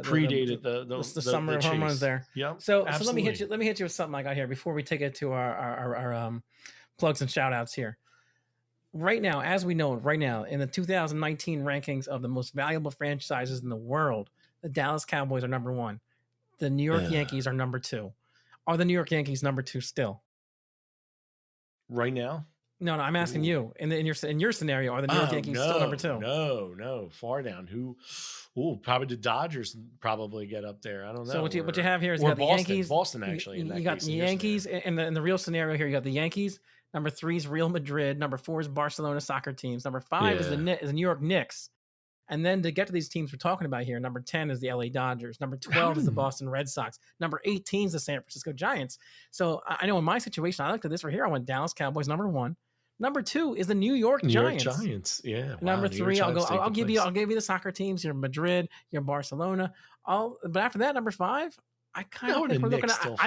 predated the summer of home runs chase. there. Yep, So let me absolutely. hit you with something I got here before we take it to our plugs and shout outs here. Right now, as we know, right now in the 2019 rankings of the most valuable franchises in the world, the Dallas Cowboys are number 1. The New York Yankees are number 2. Are the New York Yankees number 2 still? Right now? No, I'm asking you. In your scenario, are the New York Yankees still number 2? No, far down. Probably the Dodgers probably get up there. I don't know. So what you have here is or you got Boston, the Yankees. Boston actually. You got the Yankees, and in the real scenario here, you got the Yankees. Number 3 is Real Madrid. Number 4 is Barcelona soccer teams. Number 5 is the New York Knicks. And then to get to these teams we're talking about here, number 10 is the LA Dodgers. Number 12 is the Boston Red Sox. Number 18 is the San Francisco Giants. So I know in my situation, I looked at this right here. I went Dallas Cowboys number 1. Number 2 is the New York Giants. Yeah. Number 3, I'll give you the soccer teams. Your Madrid, your Barcelona. But after that, number 5, I kind of think we're looking at.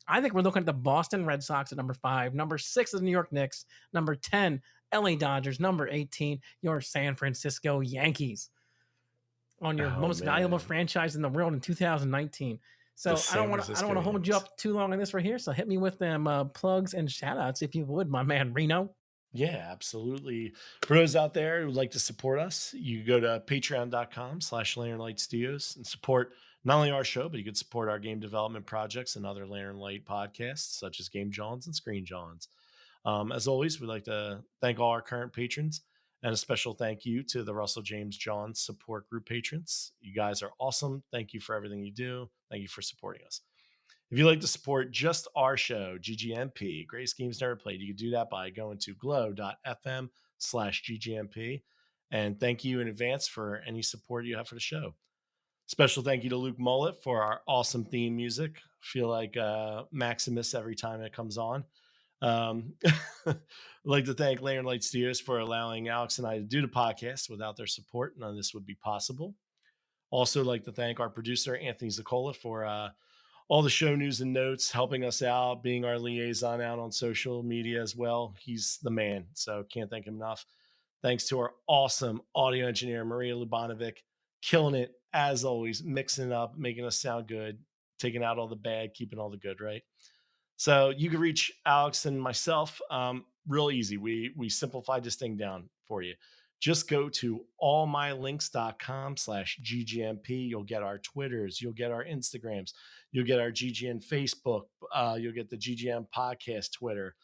I think we're looking at the Boston Red Sox at number 5. Number 6 is the New York Knicks. Number 10, LA Dodgers. Number 18, your San Francisco Yankees. On your most valuable franchise in the world in 2019. So I don't want to hold you up too long on this right here. So hit me with them plugs and shout outs if you would, my man Reno. Yeah, absolutely. For those out there who would like to support us, you go to patreon.com/Lantern Light Studios and support not only our show, but you can support our game development projects and other Lantern Light podcasts, such as Game Johns and Screen Johns. As always, we'd like to thank all our current patrons and a special thank you to the Russell James Johns support group patrons. You guys are awesome. Thank you for everything you do. Thank you for supporting us. If you'd like to support just our show, GGNP, Greatest Games Never Played, you can do that by going to glow.fm/GGNP. And thank you in advance for any support you have for the show. Special thank you to Luke Mullet for our awesome theme music. I feel like Maximus every time it comes on. I'd like to thank Lantern Light Studios for allowing Alex and I to do the podcast. Without their support, none of this would be possible. Also, like to thank our producer, Anthony Ziccola, for all the show news and notes, helping us out, being our liaison out on social media as well. He's the man, so can't thank him enough. Thanks to our awesome audio engineer, Maria Lubanovic, killing it as always, mixing it up, making us sound good, taking out all the bad, keeping all the good, right? So you can reach Alex and myself real easy. We simplified this thing down for you. Just go to allmylinks.com/GGNP. You'll get our Twitters. You'll get our Instagrams. You'll get our GGN Facebook. You'll get the GGN podcast Twitter.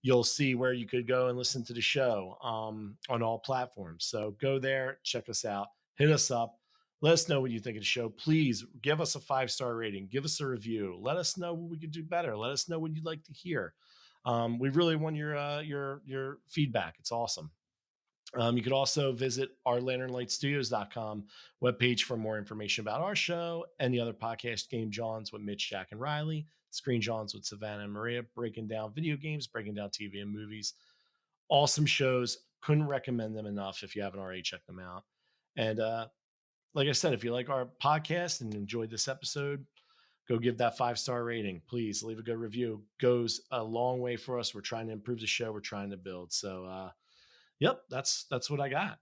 You'll see where you could go and listen to the show on all platforms. So go there, check us out, hit us up. Let us know what you think of the show. Please give us a 5-star rating. Give us a review. Let us know what we could do better. Let us know what you'd like to hear. We really want your feedback. It's awesome. You could also visit our lanternlightstudios.com webpage for more information about our show and the other podcast, Game Johns with Mitch, Jack, and Riley, Screen Johns with Savannah and Maria, breaking down video games, breaking down TV and movies. Awesome shows. Couldn't recommend them enough if you haven't already checked them out. And like I said, if you like our podcast and enjoyed this episode, go give that 5-star rating. Please leave a good review. Goes a long way for us. We're trying to improve the show. We're trying to build. So, yep, that's what I got.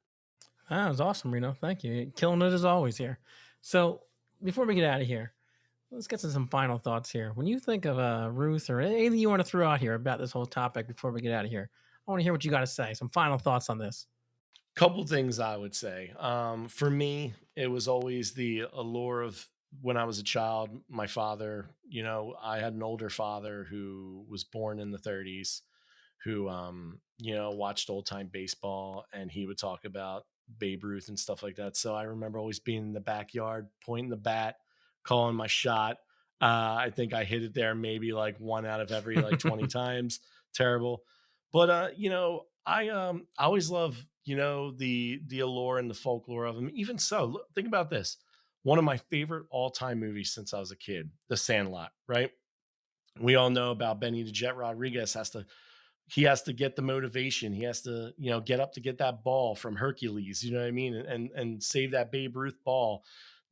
That was awesome, Reno. Thank you. Killing it as always here. So before we get out of here, let's get to some final thoughts here. When you think of Ruth or anything you want to throw out here about this whole topic before we get out of here, I want to hear what you got to say. Some final thoughts on this. Couple things I would say. For me, it was always the allure of when I was a child. My father, I had an older father who was born in the 30s, who watched old time baseball, and he would talk about Babe Ruth and stuff like that. So I remember always being in the backyard, pointing the bat, calling my shot. I think I hit it there maybe like one out of every like 20 times. Terrible. But I always love, the allure and the folklore of them. Even so, look, think about this. One of my favorite all-time movies since I was a kid, The Sandlot, right? We all know about Benny the Jet Rodriguez he has to get the motivation. He has to, get up to get that ball from Hercules, you know what I mean? And save that Babe Ruth ball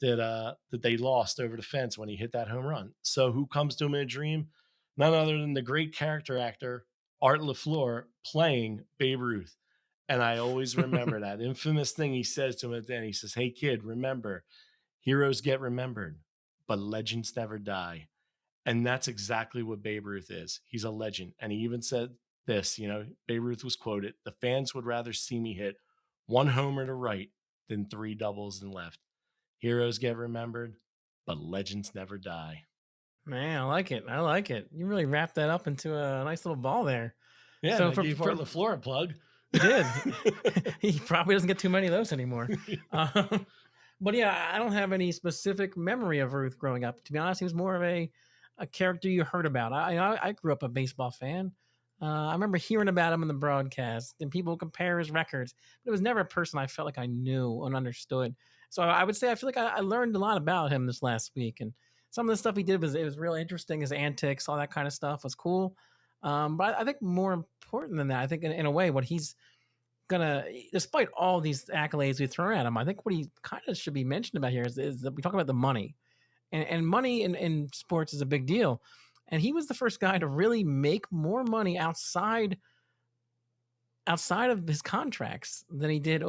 that they lost over the fence when he hit that home run. So who comes to him in a dream? None other than the great character actor Art LaFleur playing Babe Ruth. And I always remember that infamous thing he says to him at the end. He says, "Hey kid, remember, heroes get remembered, but legends never die." And that's exactly what Babe Ruth is. He's a legend. And he even said this, Babe Ruth was quoted, "The fans would rather see me hit one homer to right than 3 doubles in left. Heroes get remembered, but legends never die." Man, I like it. I like it. You really wrapped that up into a nice little ball there. Yeah, So and I gave Art LaFleur a plug. He did. He probably doesn't get too many of those anymore. But yeah, I don't have any specific memory of Ruth growing up. To be honest, he was more of a character you heard about. I grew up a baseball fan. I remember hearing about him in the broadcast, and people compare his records, but it was never a person I felt like I knew and understood. So I would say I feel like I learned a lot about him this last week, and some of the stuff he did was really interesting. His antics, all that kind of stuff was cool. But I think more important than that, I think in a way, what he's gonna, despite all these accolades we throw at him, I think what he kind of should be mentioned about here is that we talk about the money, and money in sports is a big deal. And he was the first guy to really make more money outside of his contracts than he did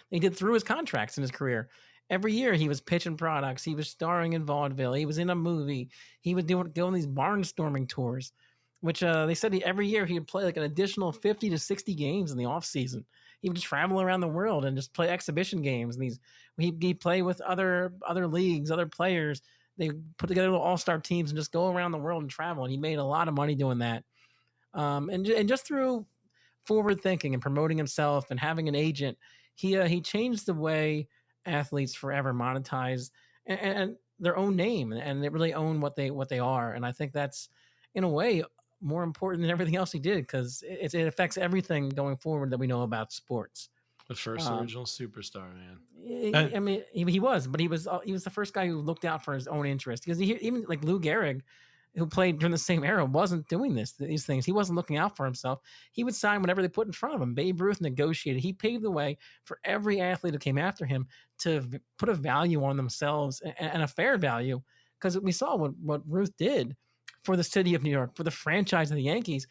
he did through his contracts in his career. Every year he was pitching products, he was starring in vaudeville, he was in a movie, he was doing these barnstorming tours, which they said every year he would play like an additional 50 to 60 games in the off season. He would just travel around the world and just play exhibition games, and he'd play with other leagues, other players. They put together little all-star teams and just go around the world and travel, and he made a lot of money doing that. And just through forward thinking and promoting himself and having an agent, he changed the way athletes forever monetize and their own name, and they really own what they are. And I think that's in a way more important than everything else he did, because it affects everything going forward that we know about sports. The first original superstar, man. I mean, he was, but he was the first guy who looked out for his own interest, because even like Lou Gehrig, who played during the same era, wasn't doing these things. He wasn't looking out for himself. He would sign whatever they put in front of him. Babe Ruth negotiated. He paved the way for every athlete who came after him to put a value on themselves, and a fair value, because we saw what Ruth did for the city of New York, for the franchise of the Yankees.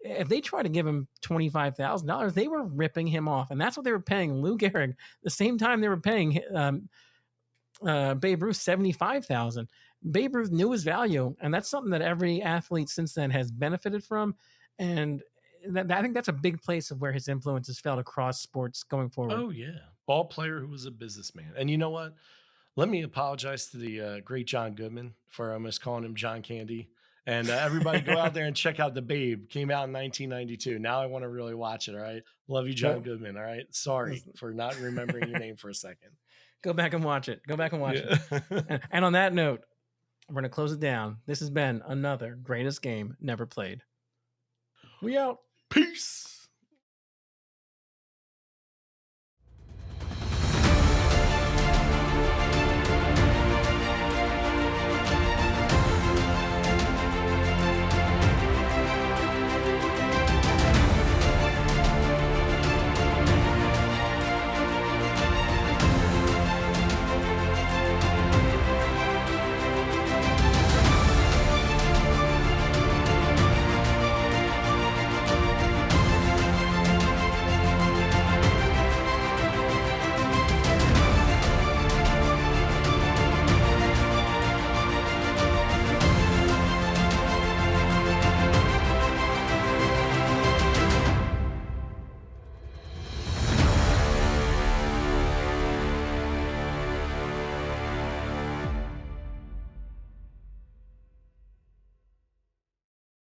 If they tried to give him $25,000, they were ripping him off, and that's what they were paying Lou Gehrig. The same time they were paying Babe Ruth $75,000. Babe Ruth knew his value, and that's something that every athlete since then has benefited from. And I think that's a big place of where his influence is felt across sports going forward. Oh yeah, ball player who was a businessman. And you know what? Let me apologize to the great John Goodman for almost calling him John Candy. And everybody go out there and check out The Babe. Came out in 1992. Now I want to really watch it. All right. Love you, John Goodman. All right. Sorry for not remembering your name for a second. Go back and watch it. It. And on that note, we're going to close it down. This has been another greatest game never played. We out. Peace.